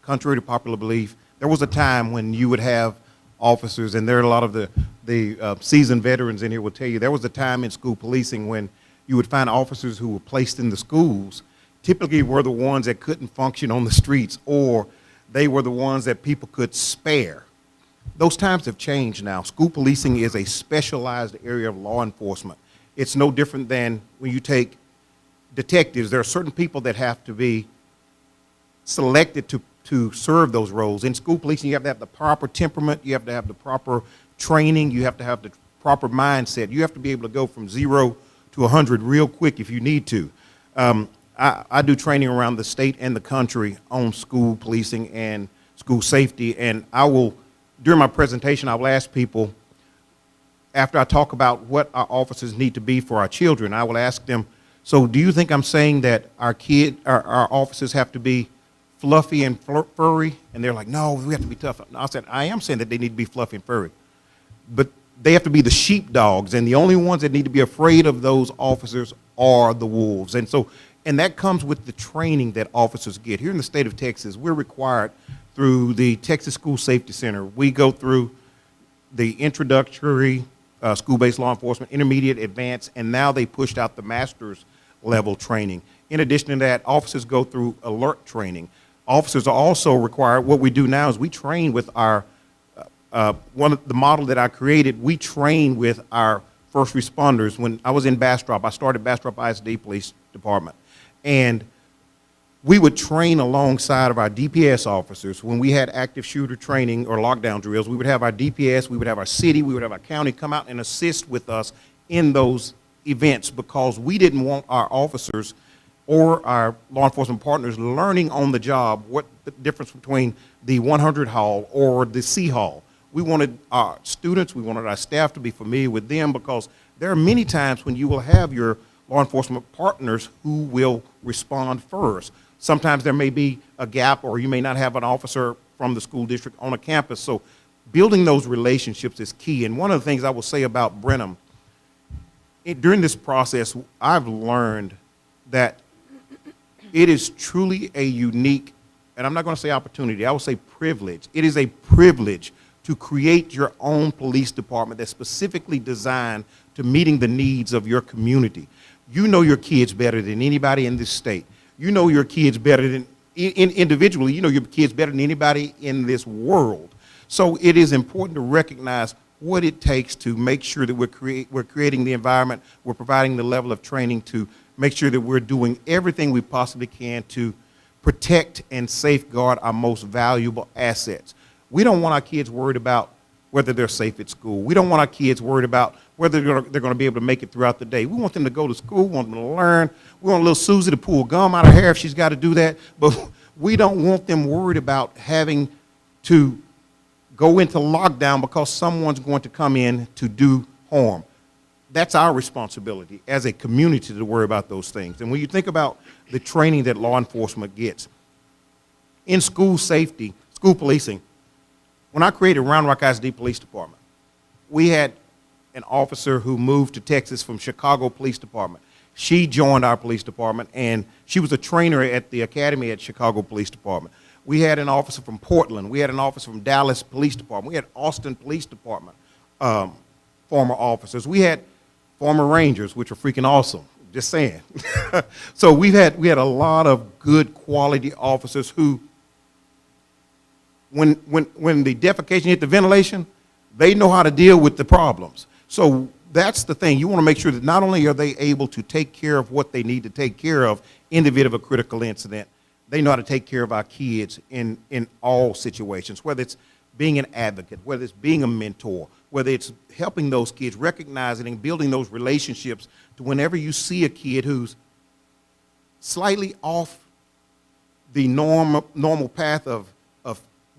contrary to popular belief, there was a time when you would have officers, and there are a lot of the the seasoned veterans in here will tell you, there was a time in school policing when you would find officers who were placed in the schools typically were the ones that couldn't function on the streets, or they were the ones that people could spare. Those times have changed now. School policing is a specialized area of law enforcement. It's no different than when you take detectives. There are certain people that have to be selected to serve those roles. In school policing, you have to have the proper temperament, you have to have the proper training, you have to have the proper mindset. You have to be able to go from 0 to 100 real quick if you need to. I do training around the state and the country on school policing and school safety, and during my presentation, I will ask people, after I talk about what our officers need to be for our children, I will ask them, so do you think I'm saying that our officers have to be fluffy and furry? And they're like, no, we have to be tough. And I said, I am saying that they need to be fluffy and furry, but they have to be the sheepdogs, and the only ones that need to be afraid of those officers are the wolves. And that comes with the training that officers get. Here in the state of Texas, we're required through the Texas School Safety Center. We go through the introductory school-based law enforcement, intermediate, advanced, and now they pushed out the master's level training. In addition to that, officers go through alert training. Officers are also required, what we do now is we train with our, one of the model that I created, we train with our first responders. When I was in Bastrop, I started Bastrop BISD Police Department, and we would train alongside of our DPS officers. When we had active shooter training or lockdown drills, we would have our DPS, we would have our city, we would have our county come out and assist with us in those events, because we didn't want our officers or our law enforcement partners learning on the job what the difference between the 100 Hall or the C Hall. We wanted our students, we wanted our staff to be familiar with them, because there are many times when you will have your law enforcement partners who will respond first. Sometimes there may be a gap, or you may not have an officer from the school district on a campus. So building those relationships is key. And one of the things I will say about Brenham, during this process, I've learned that it is truly a unique, and I'm not going to say opportunity, I will say privilege. It is a privilege to create your own police department that's specifically designed to meeting the needs of your community. You know your kids better than anybody in this state. You know your kids better than, individually, you know your kids better than anybody in this world. So it is important to recognize what it takes to make sure that we're creating the environment, we're providing the level of training to make sure that we're doing everything we possibly can to protect and safeguard our most valuable assets. We don't want our kids worried about whether they're safe at school. We don't want our kids worried about whether they're going to be able to make it throughout the day. We want them to go to school, we want them to learn. We want little Susie to pull gum out of her hair if she's got to do that. But we don't want them worried about having to go into lockdown because someone's going to come in to do harm. That's our responsibility as a community to worry about those things. And when you think about the training that law enforcement gets, in school safety, school policing, when I created Round Rock ISD Police Department, we had an officer who moved to Texas from Chicago Police Department. She joined our police department, and she was a trainer at the academy at Chicago Police Department. We had an officer from Portland. We had an officer from Dallas Police Department. We had Austin Police Department former officers. We had former Rangers, which are freaking awesome, just saying. So we had a lot of good quality officers who, when the defecation hit the ventilation, they know how to deal with the problems. So that's the thing. You want to make sure that not only are they able to take care of what they need to take care of in the event of a critical incident, they know how to take care of our kids in all situations, whether it's being an advocate, whether it's being a mentor, whether it's helping those kids, recognizing and building those relationships to whenever you see a kid who's slightly off the normal path of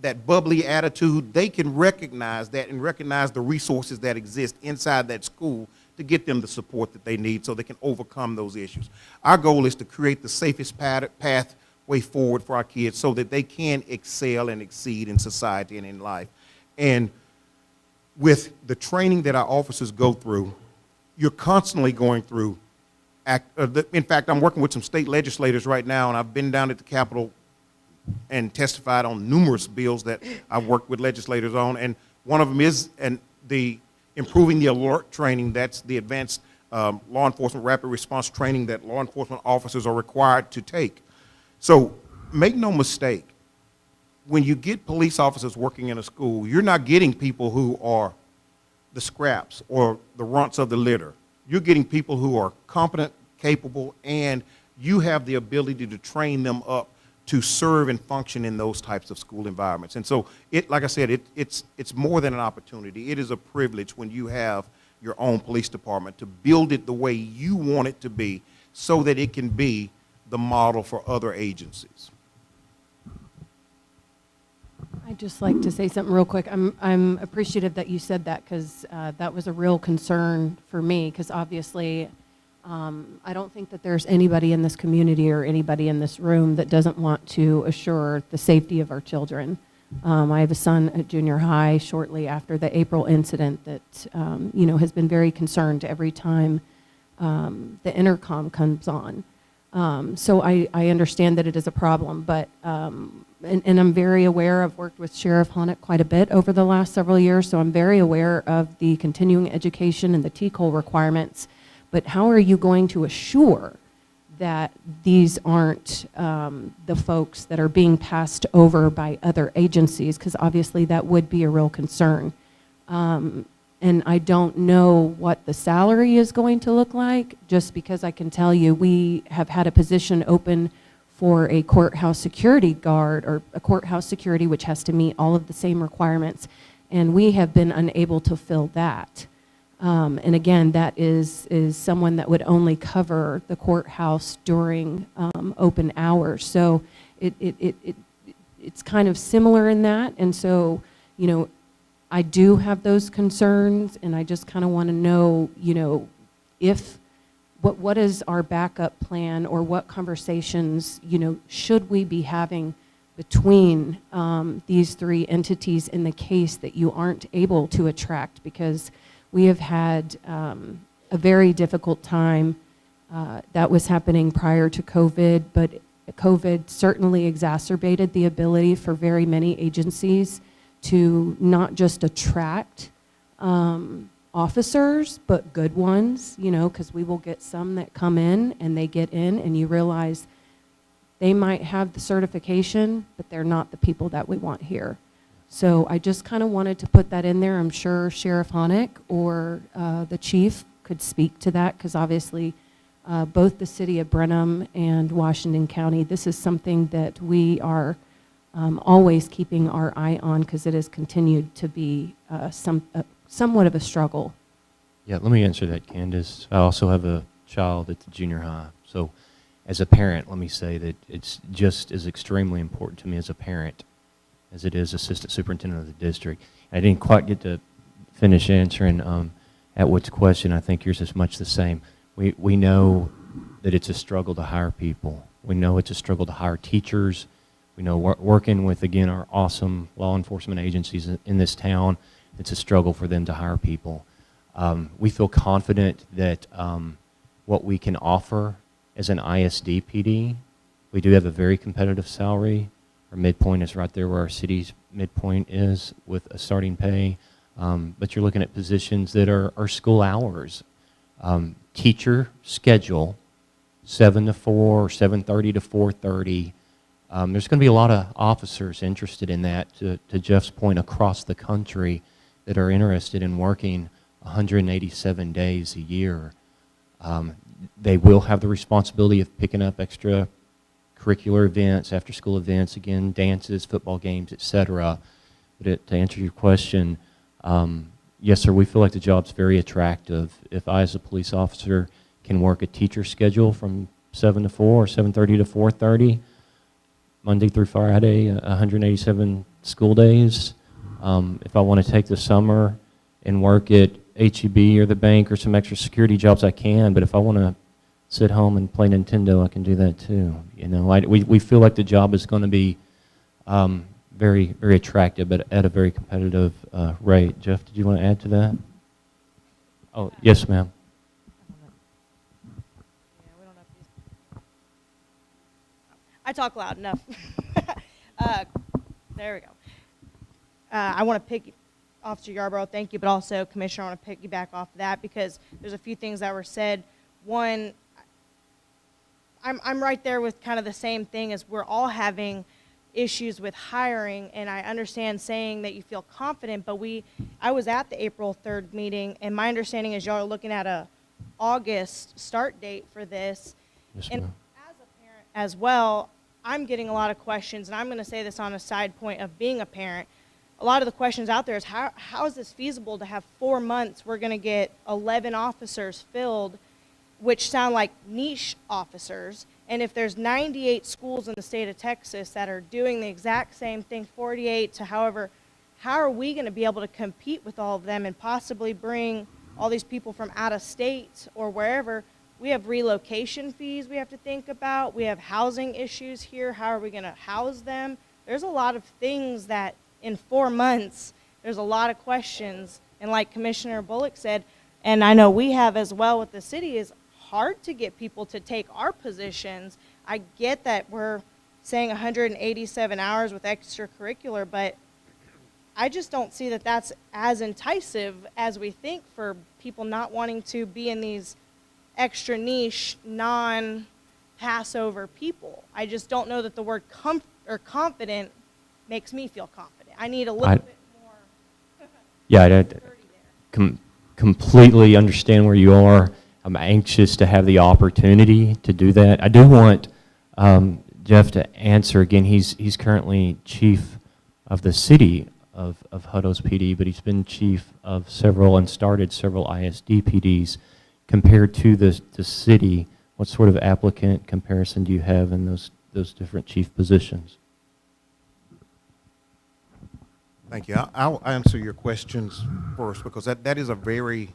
that bubbly attitude, they can recognize that and recognize the resources that exist inside that school to get them the support that they need so they can overcome those issues. Our goal is to create the safest pathway forward for our kids so that they can excel and exceed in society and in life. And with the training that our officers go through, you're constantly going through, in fact, I'm working with some state legislators right now, and I've been down at the Capitol and testified on numerous bills that I've worked with legislators on, and one of them is the improving the alert training, that's the advanced law enforcement rapid response training that law enforcement officers are required to take. So make no mistake, when you get police officers working in a school, you're not getting people who are the scraps or the runts of the litter. You're getting people who are competent, capable, and you have the ability to train them up to serve and function in those types of school environments. And so, like I said, it's more than an opportunity. It is a privilege when you have your own police department to build it the way you want it to be so that it can be the model for other agencies. I'd just like to say something real quick. I'm appreciative that you said that, because that was a real concern for me, because obviously I don't think that there's anybody in this community or anybody in this room that doesn't want to assure the safety of our children. I have a son at junior high shortly after the April incident that has been very concerned every time the intercom comes on. So I understand that it is a problem, but and I'm very aware. I've worked with Sheriff Honick quite a bit over the last several years, so I'm very aware of the continuing education and the TCOL requirements. But how are you going to assure that these aren't the folks that are being passed over by other agencies? Because obviously that would be a real concern. And I don't know what the salary is going to look like, just because I can tell you we have had a position open for a courthouse security guard, or a courthouse security which has to meet all of the same requirements, and we have been unable to fill that. And again, that is someone that would only cover the courthouse during open hours. So it's kind of similar in that, and so I do have those concerns, and I just kind of want to know, if what is our backup plan, or what conversations, should we be having between these three entities in the case that you aren't able to attract? Because we have had a very difficult time. That was happening prior to COVID, but COVID certainly exacerbated the ability for very many agencies to not just attract officers, but good ones, because we will get some that come in and they get in and you realize they might have the certification, but they're not the people that we want here. So I just kind of wanted to put that in there. I'm sure Sheriff Honick or the chief could speak to that, because obviously both the city of Brenham and Washington County, this is something that we are always keeping our eye on, because it has continued to be somewhat of a struggle. Yeah, let me answer that, Candace. I also have a child at the junior high. So as a parent, let me say that it's just as extremely important to me as a parent as it is assistant superintendent of the district. I didn't quite get to finish answering Atwood's question. I think yours is much the same. We know that it's a struggle to hire people. We know it's a struggle to hire teachers. We know working with, again, our awesome law enforcement agencies in this town, it's a struggle for them to hire people. We feel confident that what we can offer as an ISD PD, we do have a very competitive salary. Our midpoint is right there where our city's midpoint is with a starting pay. But you're looking at positions that are school hours. Teacher schedule, 7 to 4 or 7:30 to 4:30. There's going to be a lot of officers interested in that, to Jeff's point, across the country that are interested in working 187 days a year. They will have the responsibility of picking up extra curricular events, after-school events, again, dances, football games, etc. But to answer your question, yes, sir, we feel like the job's very attractive. If I, as a police officer, can work a teacher schedule from 7 to 4 or 7:30 to 4:30, Monday through Friday, 187 school days. If I want to take the summer and work at HEB or the bank or some extra security jobs, I can. But if I want to sit home and play Nintendo, I can do that too. We feel like the job is going to be very, very attractive, but at a very competitive rate. Jeff, did you want to add to that? Oh, yes, ma'am. I talk loud enough. There we go. I want to pick Officer Yarborough, thank you, but also Commissioner, I want to piggyback off of that because there's a few things that were said. One, I'm right there with kind of the same thing as we're all having issues with hiring, and I understand saying that you feel confident, but I was at the April 3rd meeting, and my understanding is y'all are looking at a August start date for this. Yes, And ma'am. as a parent as well, I'm getting a lot of questions, and I'm going to say this on a side point of being a parent. A lot of the questions out there is how is this feasible to have 4 months? We're going to get 11 officers filled, which sound like niche officers. And if there's 98 schools in the state of Texas that are doing the exact same thing, 48 to however, how are we going to be able to compete with all of them and possibly bring all these people from out of state or wherever? We have relocation fees we have to think about. We have housing issues here. How are we going to house them? There's a lot of things that in 4 months, there's a lot of questions. And like Commissioner Bullock said, and I know we have as well with the city, is hard to get people to take our positions. I get that we're saying 187 hours with extracurricular, but I just don't see that that's as enticing as we think for people not wanting to be in these extra niche, non-Passover people. I just don't know that the word confident makes me feel confident. I need a little bit more Yeah, security there. Completely understand where you are. I'm anxious to have the opportunity to do that. I do want Jeff to answer again. He's currently chief of the city of Huttos PD, but he's been chief of several and started several ISD PDs. Compared to the city, what sort of applicant comparison do you have in those different chief positions? Thank you. I'll answer your questions first because that is a very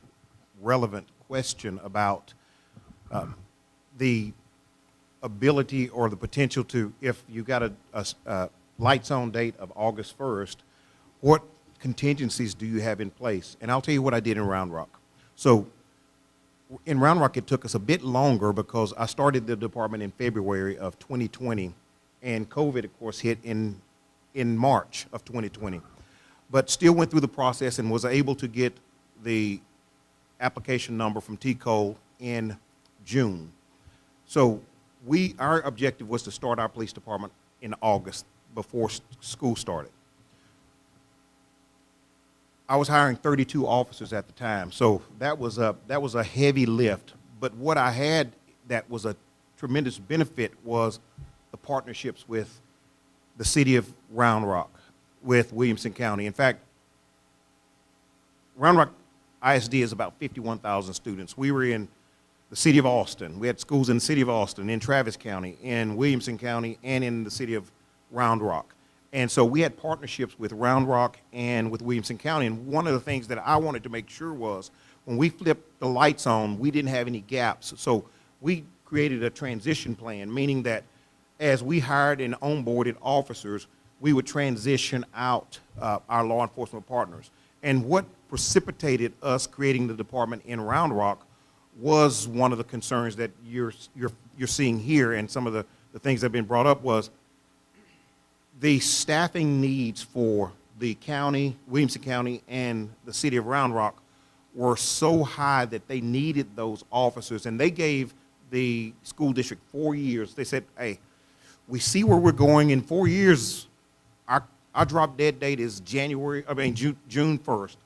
relevant question about the ability or the potential to, if you got a lights on date of August 1st, what contingencies do you have in place? And I'll tell you what I did in Round Rock. So in Round Rock, it took us a bit longer because I started the department in February of 2020, and COVID, of course, hit in March of 2020. But still went through the process and was able to get the application number from T-Cole in June. So our objective was to start our police department in August before school started. I was hiring 32 officers at the time, so that was a heavy lift. But what I had that was a tremendous benefit was the partnerships with the city of Round Rock, with Williamson County. In fact, Round Rock ISD is about 51,000 students. We were in the city of Austin. We had schools in the city of Austin, in Travis County, in Williamson County, and in the city of Round Rock. And so we had partnerships with Round Rock and with Williamson County. And one of the things that I wanted to make sure was when we flipped the lights on, we didn't have any gaps. So we created a transition plan, meaning that as we hired and onboarded officers, we would transition out our law enforcement partners. And what precipitated us creating the department in Round Rock was one of the concerns that you're seeing here, and some of the things that have been brought up was the staffing needs for the county, Williamson County, and the city of Round Rock were so high that they needed those officers, and they gave the school district 4 years. They said, hey, we see where we're going in 4 years. Our drop dead date is June 1st.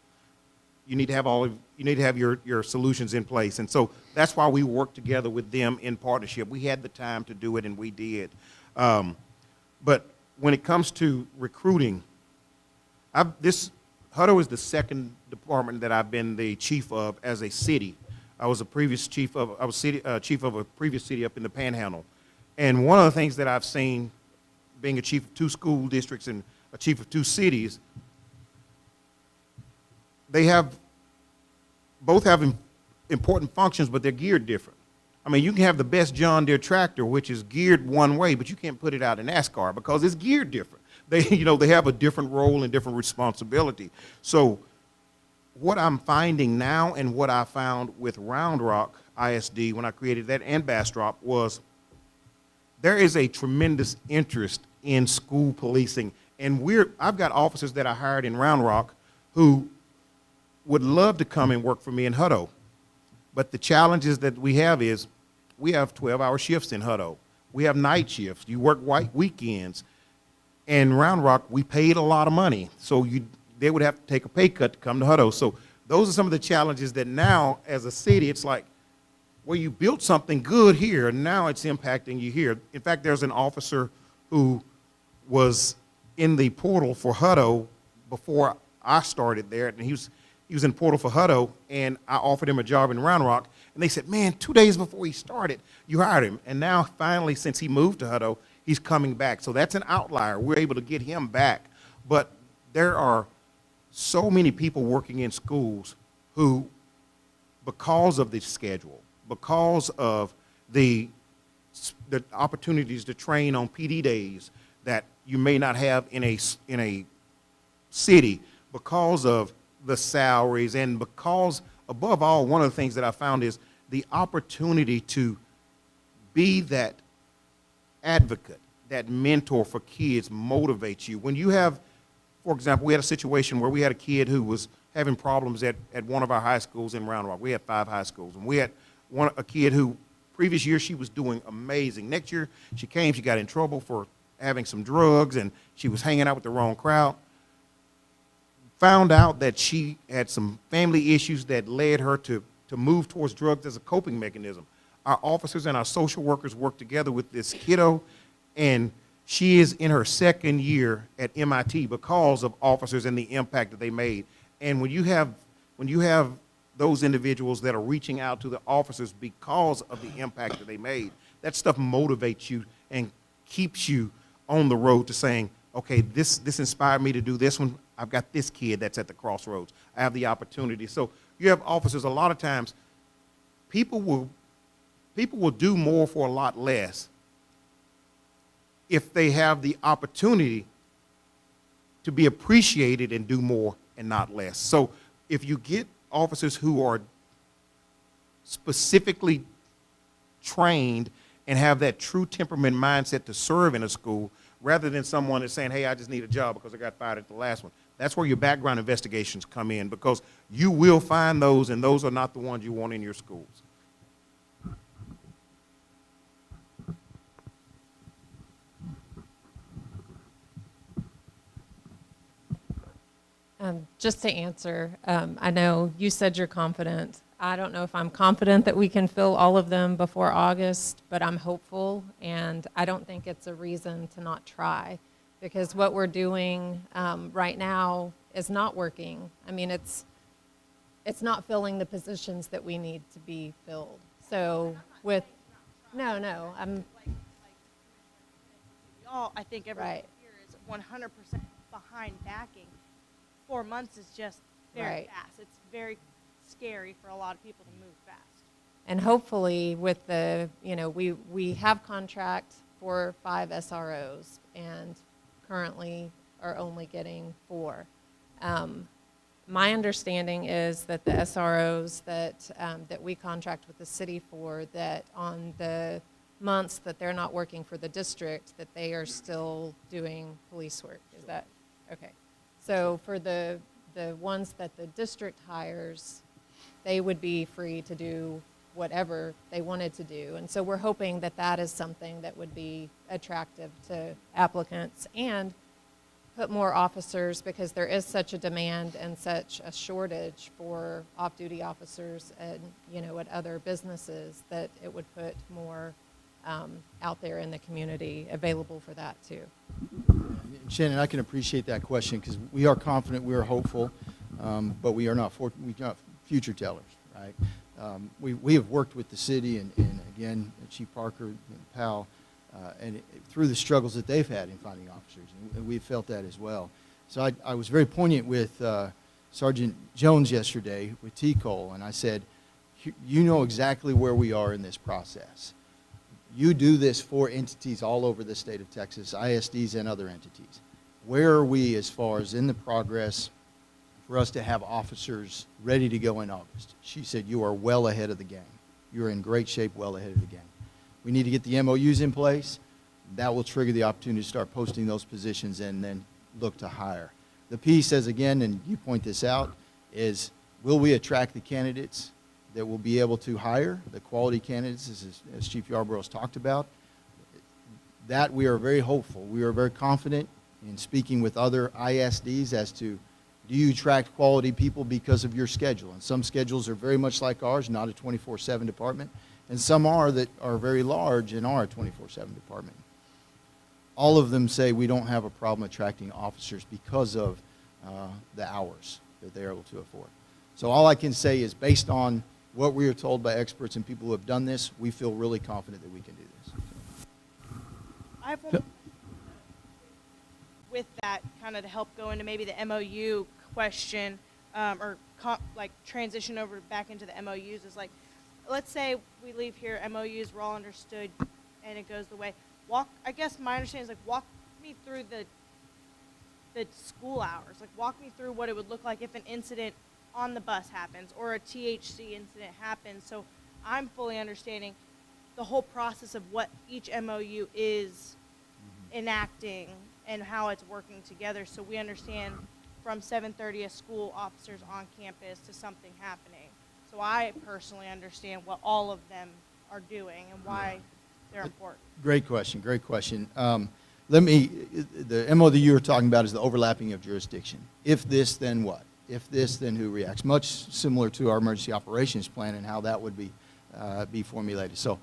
You need to have your solutions in place. And so that's why we worked together with them in partnership. We had the time to do it, and we did. But when it comes to recruiting, Hutto is the second department that I've been the chief of as a city. I was chief of a previous city up in the Panhandle. And one of the things that I've seen, being a chief of 2 school districts and a chief of 2 cities, they both have important functions, but they're geared different. I mean, you can have the best John Deere tractor, which is geared one way, but you can't put it out in NASCAR because it's geared different. They have a different role and different responsibility. So what I'm finding now and what I found with Round Rock ISD when I created that and Bastrop was there is a tremendous interest in school policing. And I've got officers that I hired in Round Rock who would love to come and work for me in Hutto. But the challenges that we have is we have 12-hour shifts in Hutto. We have night shifts. You work weekends. In Round Rock, we paid a lot of money. So they would have to take a pay cut to come to Hutto. So those are some of the challenges that now, as a city, it's like, well, you built something good here, and now it's impacting you here. In fact, there's an officer who was in the portal for Hutto before I started there, and he was in portal for Hutto, and I offered him a job in Round Rock, and they said, man, 2 days before he started, you hired him. And now, finally, since he moved to Hutto, he's coming back. So that's an outlier. We're able to get him back. But there are so many people working in schools who, because of the schedule, because of the opportunities to train on PD days that you may not have in a city, because of the salaries, and because, above all, one of the things that I found is the opportunity to be that advocate, that mentor for kids motivates you. When you have, for example, we had a situation where we had a kid who was having problems at one of our high schools in Round Rock. We had 5 high schools, and we had a kid who, previous year, she was doing amazing. Next year, she got in trouble for having some drugs, and she was hanging out with the wrong crowd. Found out that she had some family issues that led her to move towards drugs as a coping mechanism. Our officers and our social workers worked together with this kiddo, and she is in her 2nd year at MIT because of officers and the impact that they made. And when you have those individuals that are reaching out to the officers because of the impact that they made, that stuff motivates you and keeps you on the road to saying, okay, this inspired me to do this one. I've got this kid that's at the crossroads. I have the opportunity. So you have officers, a lot of times, people will do more for a lot less if they have the opportunity to be appreciated and do more and not less. So if you get officers who are specifically trained and have that true temperament mindset to serve in a school, rather than someone that's saying, hey, I just need a job because I got fired at the last one. That's where your background investigations come in, because you will find those, and those are not the ones you want in your schools. Just to answer, I know you said you're confident. I don't know if I'm confident that we can fill all of them before August, but I'm hopeful, and I don't think it's a reason to not try, because what we're doing right now is not working. I mean, it's not filling the positions that we need to be filled. So with, no, I'm. Y'all, I think everyone Right. here is 100% behind backing. 4 months is just very Right. fast. It's very scary for a lot of people to move fast. And hopefully with the, we have contract for 5 SROs and currently are only getting 4. My understanding is that the SROs that we contract with the city for, that on the months that they're not working for the district, that they are still doing police work. Is that, okay. So for the ones that the district hires, they would be free to do whatever they wanted to do. And so we're hoping that that is something that would be attractive to applicants and put more officers, because there is such a demand and such a shortage for off-duty officers and, at other businesses, that it would put more out there in the community available for that too. Shannon, I can appreciate that question, because we are confident, we are hopeful, but we are not future tellers, right? We have worked with the city and again, Chief Parker and Powell, and through the struggles that they've had in finding officers, and we've felt that as well. So I was very poignant with Sergeant Jones yesterday with T. Cole, and I said, you know exactly where we are in this process. You do this for entities all over the state of Texas, ISDs and other entities. Where are we as far as in the progress for us to have officers ready to go in August? She said, you are well ahead of the game. You're in great shape, well ahead of the game. We need to get the MOUs in place. That will trigger the opportunity to start posting those positions and then look to hire. The P says again, and you point this out, is Will we attract the candidates that will be able to hire, the quality candidates, as Chief Yarborough has talked about? That we are very hopeful. We are very confident in speaking with other ISDs as to, do you attract quality people because of your schedule? And some schedules are very much like ours, not a 24/7 department, and some are that are very large and are a 24/7 department. All of them say we don't have a problem attracting officers because of the hours that they're able to afford. So all I can say is, based on what we are told by experts and people who have done this, we feel really confident that we can do this. I have one with that, kind of to help go into maybe the MOU question, like transition over back into the MOUs, is like, let's say we leave here, MOUs, we're all understood, and it goes the way. I guess my understanding is, like, walk me through the school hours. Like, walk me through what it would look like if an incident on the bus happens or a THC incident happens. So I'm fully understanding the whole process of what each MOU is enacting and how it's working together, so we understand from 7:30 a school officers on campus to something happening. So I personally understand what all of them are doing and why they're important. Great question, great question. The MO that you were talking about is the overlapping of jurisdiction. If this, then what? If this, then who reacts? Much similar to our emergency operations plan and how that would be formulated. So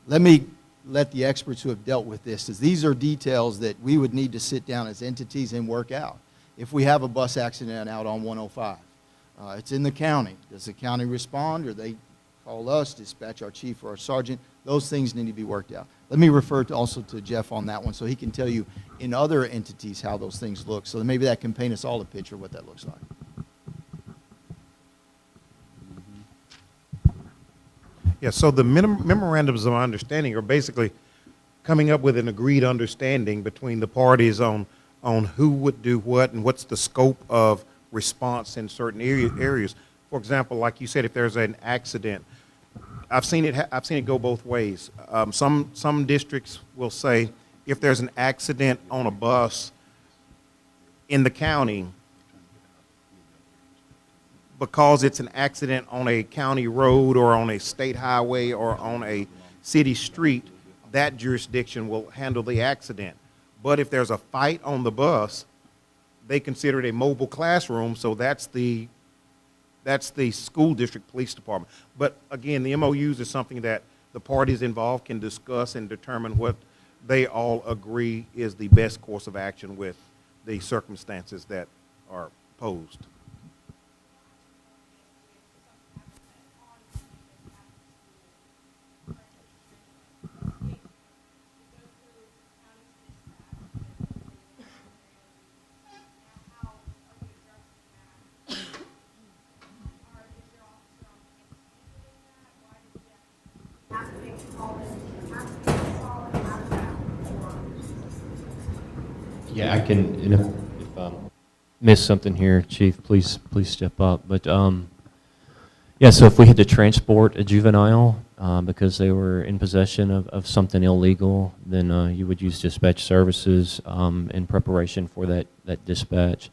let me let the experts who have dealt with this, as these are details that we would need to sit down as entities and work out. If we have a bus accident out on 105, it's in the county. Does the county respond, or they call us, dispatch our chief or our sergeant? Those things need to be worked out. Let me refer also to Jeff on that one, so he can tell you in other entities how those things look. So maybe that can paint us all a picture of what that looks like. Yeah, so the memorandums of understanding are basically coming up with an agreed understanding between the parties on who would do what and what's the scope of response in certain areas. For example, like you said, if there's an accident, I've seen it go both ways. Some districts will say, if there's an accident on a bus in the county, because it's an accident on a county road or on a state highway or on a city street, that jurisdiction will handle the accident. But if there's a fight on the bus, they consider it a mobile classroom, so that's the school district police department. But again, the MOUs is something that the parties involved can discuss and determine what they all agree is the best course of action with the circumstances that are posed. Yeah, I can, and if missed something here, Chief, please step up. But yeah, so if we had to transport a juvenile because they were in possession of something illegal, then you would use dispatch services in preparation for that dispatch,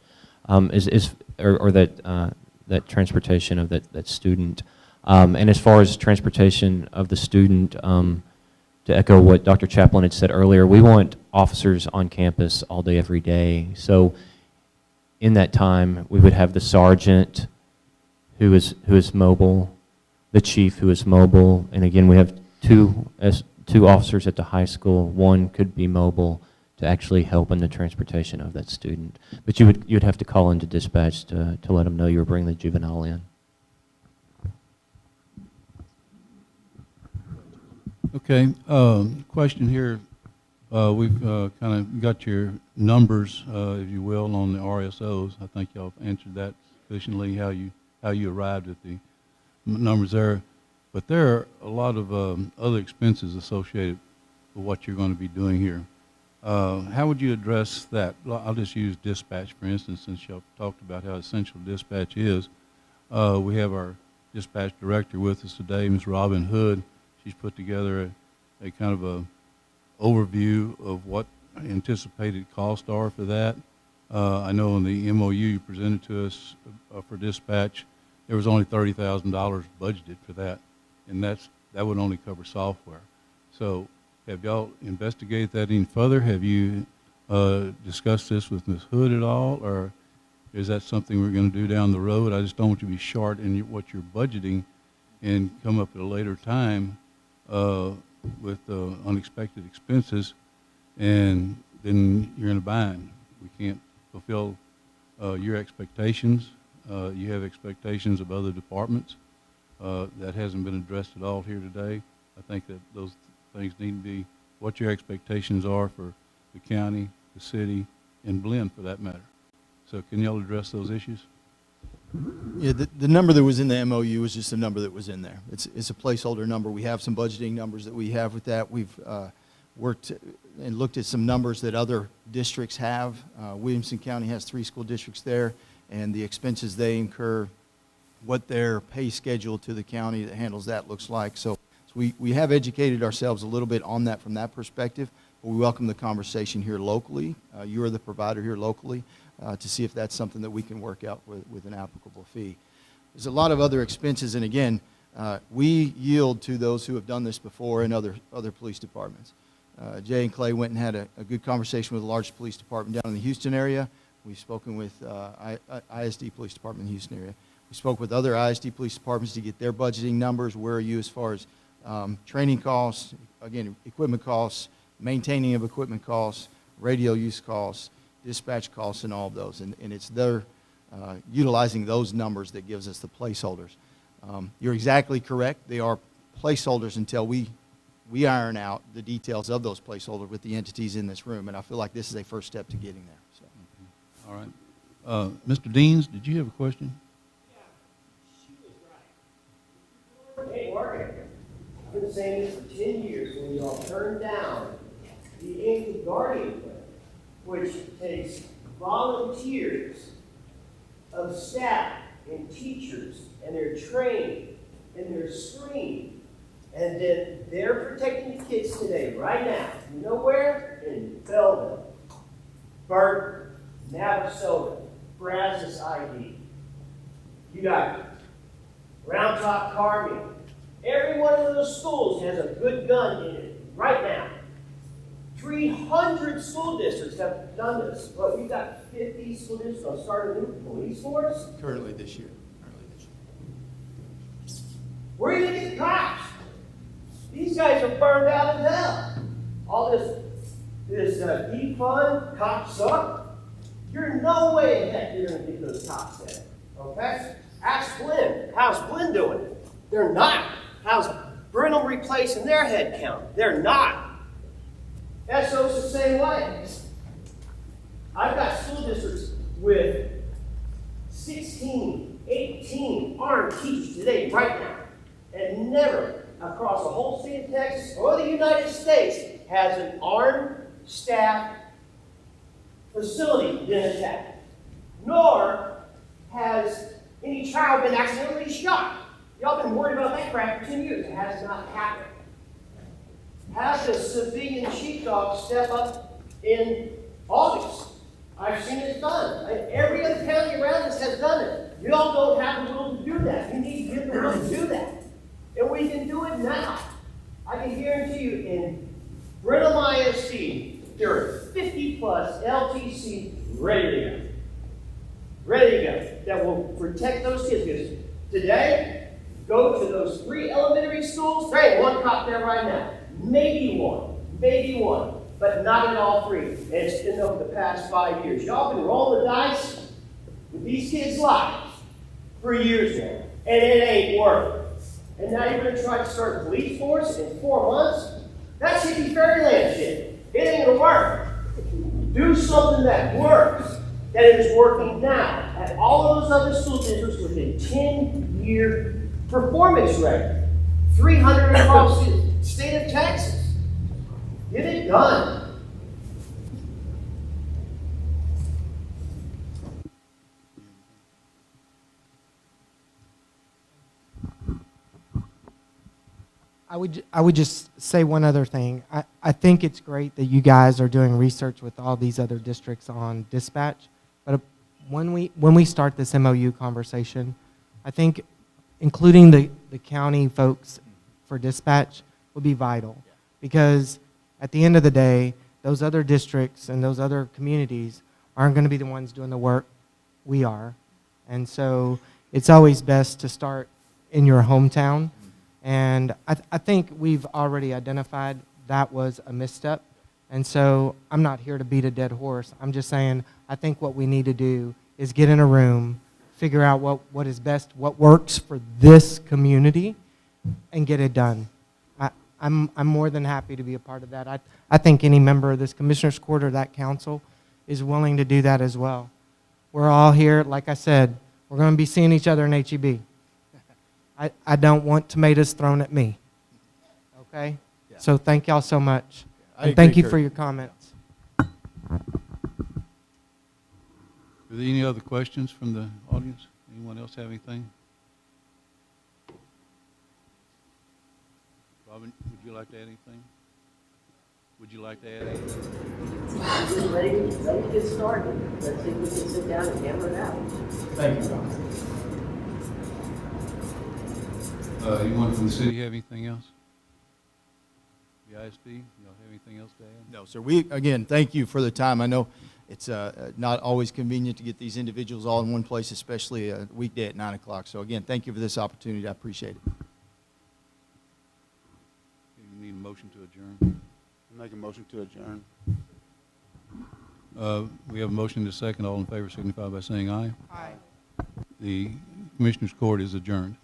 or that transportation of that student. And as far as transportation of the student, to echo what Dr. Chaplin had said earlier, we want officers on campus all day, every day. So in that time, we would have the sergeant who is mobile, the chief who is mobile, and again, we have two officers at the high school. One could be mobile to actually help in the transportation of that student. But you'd have to call into dispatch to let them know you were bringing the juvenile in. Okay, question here. We've kind of got your numbers, if you will, on the RSOs. I think y'all have answered that sufficiently, how you arrived at the numbers there. But there are a lot of other expenses associated with what you're going to be doing here. How would you address that? I'll just use dispatch, for instance, since y'all talked about how essential dispatch is. We have our dispatch director with us today, Ms. Robin Hood. She's put together a kind of a overview of what anticipated costs are for that. I know in the MOU you presented to us for dispatch, there was only $30,000 budgeted for that, and that would only cover software. So have y'all investigated that any further? Have you discussed this with Ms. Hood at all, or is that something we're going to do down the road? I just don't want you to be short in what you're budgeting and come up at a later time with unexpected expenses, and then you're in a bind. We can't fulfill your expectations. You have expectations of other departments. That hasn't been addressed at all here today. I think that those things need to be what your expectations are for the county, the city, and Blinn for that matter. So can y'all address those issues? Yeah, the number that was in the MOU is just a number that was in there. It's a placeholder number. We have some budgeting numbers that we have with that. We've worked and looked at some numbers that other districts have. Williamson County has 3 school districts there, and the expenses they incur, what their pay schedule to the county that handles that looks like. So we have educated ourselves a little bit on that from that perspective, but we welcome the conversation here locally. You are the provider here locally to see if that's something that we can work out with an applicable fee. There's a lot of other expenses, and again, we yield to those who have done this before in other police departments. Jay and Clay went and had a good conversation with a large police department down in the Houston area. We've spoken with ISD Police Department in the Houston area. We spoke with other ISD police departments to get their budgeting numbers. Where are you as far as training costs, again, equipment costs, maintaining of equipment costs, radio use costs, dispatch costs, and all of those. And it's their utilizing those numbers that gives us the placeholders. You're exactly correct. They are placeholders until we iron out the details of those placeholders with the entities in this room. And I feel like this is a first step to getting there. So. All right. Mr. Deans, did you have a question? Hey, Morgan, I've been saying this for 10 years when y'all turned down the Inc. Guardian plan, which takes volunteers of staff and teachers, and they're trained and they're screened, and then they're protecting the kids today, right now. You know where? In Belleville, Burton, Navasota, Brazos ID. You got Round Top Carving. Every one of those schools has a good gun in it right now. 300 school districts have done this, but we've got 50 school districts going to start a new police force. Currently this year. Where are you going to get the cops? These guys are burned out as hell. All this defund, cops suck. You're no way in heck you're going to get those cops there. Okay? Ask Blinn. How's Blinn doing it? They're not. How's Brenham replacing their head count? They're not. SO's the same way. I've got school districts with 16, 18 armed teachers today, right now, and never across the whole state of Texas or the United States has an armed staff facility been attacked, nor has any child been accidentally shot. Y'all been worried about that crap for 10 years. It has not happened. Have the civilian sheepdog step up in August. I've seen it done. Every other county around us has done it. Y'all don't have the will to do that. You need to get the will to do that. And we can do it now. I can guarantee you in Brenham ISD, there are 50 plus LTC ready to go. Ready to go. That will protect those kids. Because today, go to those 3 elementary schools. There ain't one cop there right now. Maybe one, but not in all 3. And it's been over the past 5 years. Y'all been rolling the dice with these kids' lives for years now, and it ain't working. And now you're going to try to start a police force in 4 months? That's hippie fairyland shit. It ain't going to work. Do something that works, that is working now at all of those other school districts with a 10-year performance rate. 300 across the state of Texas. Get it done. I would just say one other thing. I think it's great that you guys are doing research with all these other districts on dispatch, but when we start this MOU conversation, I think including the county folks for dispatch would be vital. Because at the end of the day, those other districts and those other communities aren't going to be the ones doing the work. We are. And so it's always best to start in your hometown. And I think we've already identified that was a misstep. And so I'm not here to beat a dead horse. I'm just saying I think what we need to do is get in a room, figure out what is best, what works for this community, and get it done. I'm more than happy to be a part of that. I think any member of this Commissioners Court or that council is willing to do that as well. We're all here, like I said, we're going to be seeing each other in HEB. I don't want tomatoes thrown at me. Okay? Yeah. So thank y'all so much. I And thank agree, you for Kurt. your comments. Are there any other questions from the audience? Anyone else have anything? Robin, would you like to add anything? Would you like to add anything? Just ready to get started. Let's see if we can sit down and hammer it out. Thank you, Doctor. Anyone from the city have anything else? BISD, y'all have anything else to add? No, sir. We, again, thank you for the time. I know it's not always convenient to get these individuals all in one place, especially a weekday at 9 o'clock. So again, thank you for this opportunity. I appreciate it. You need a motion to adjourn. Make a motion to adjourn. We have a motion to second. All in favor signify by saying aye. Aye. The Commissioners Court is adjourned.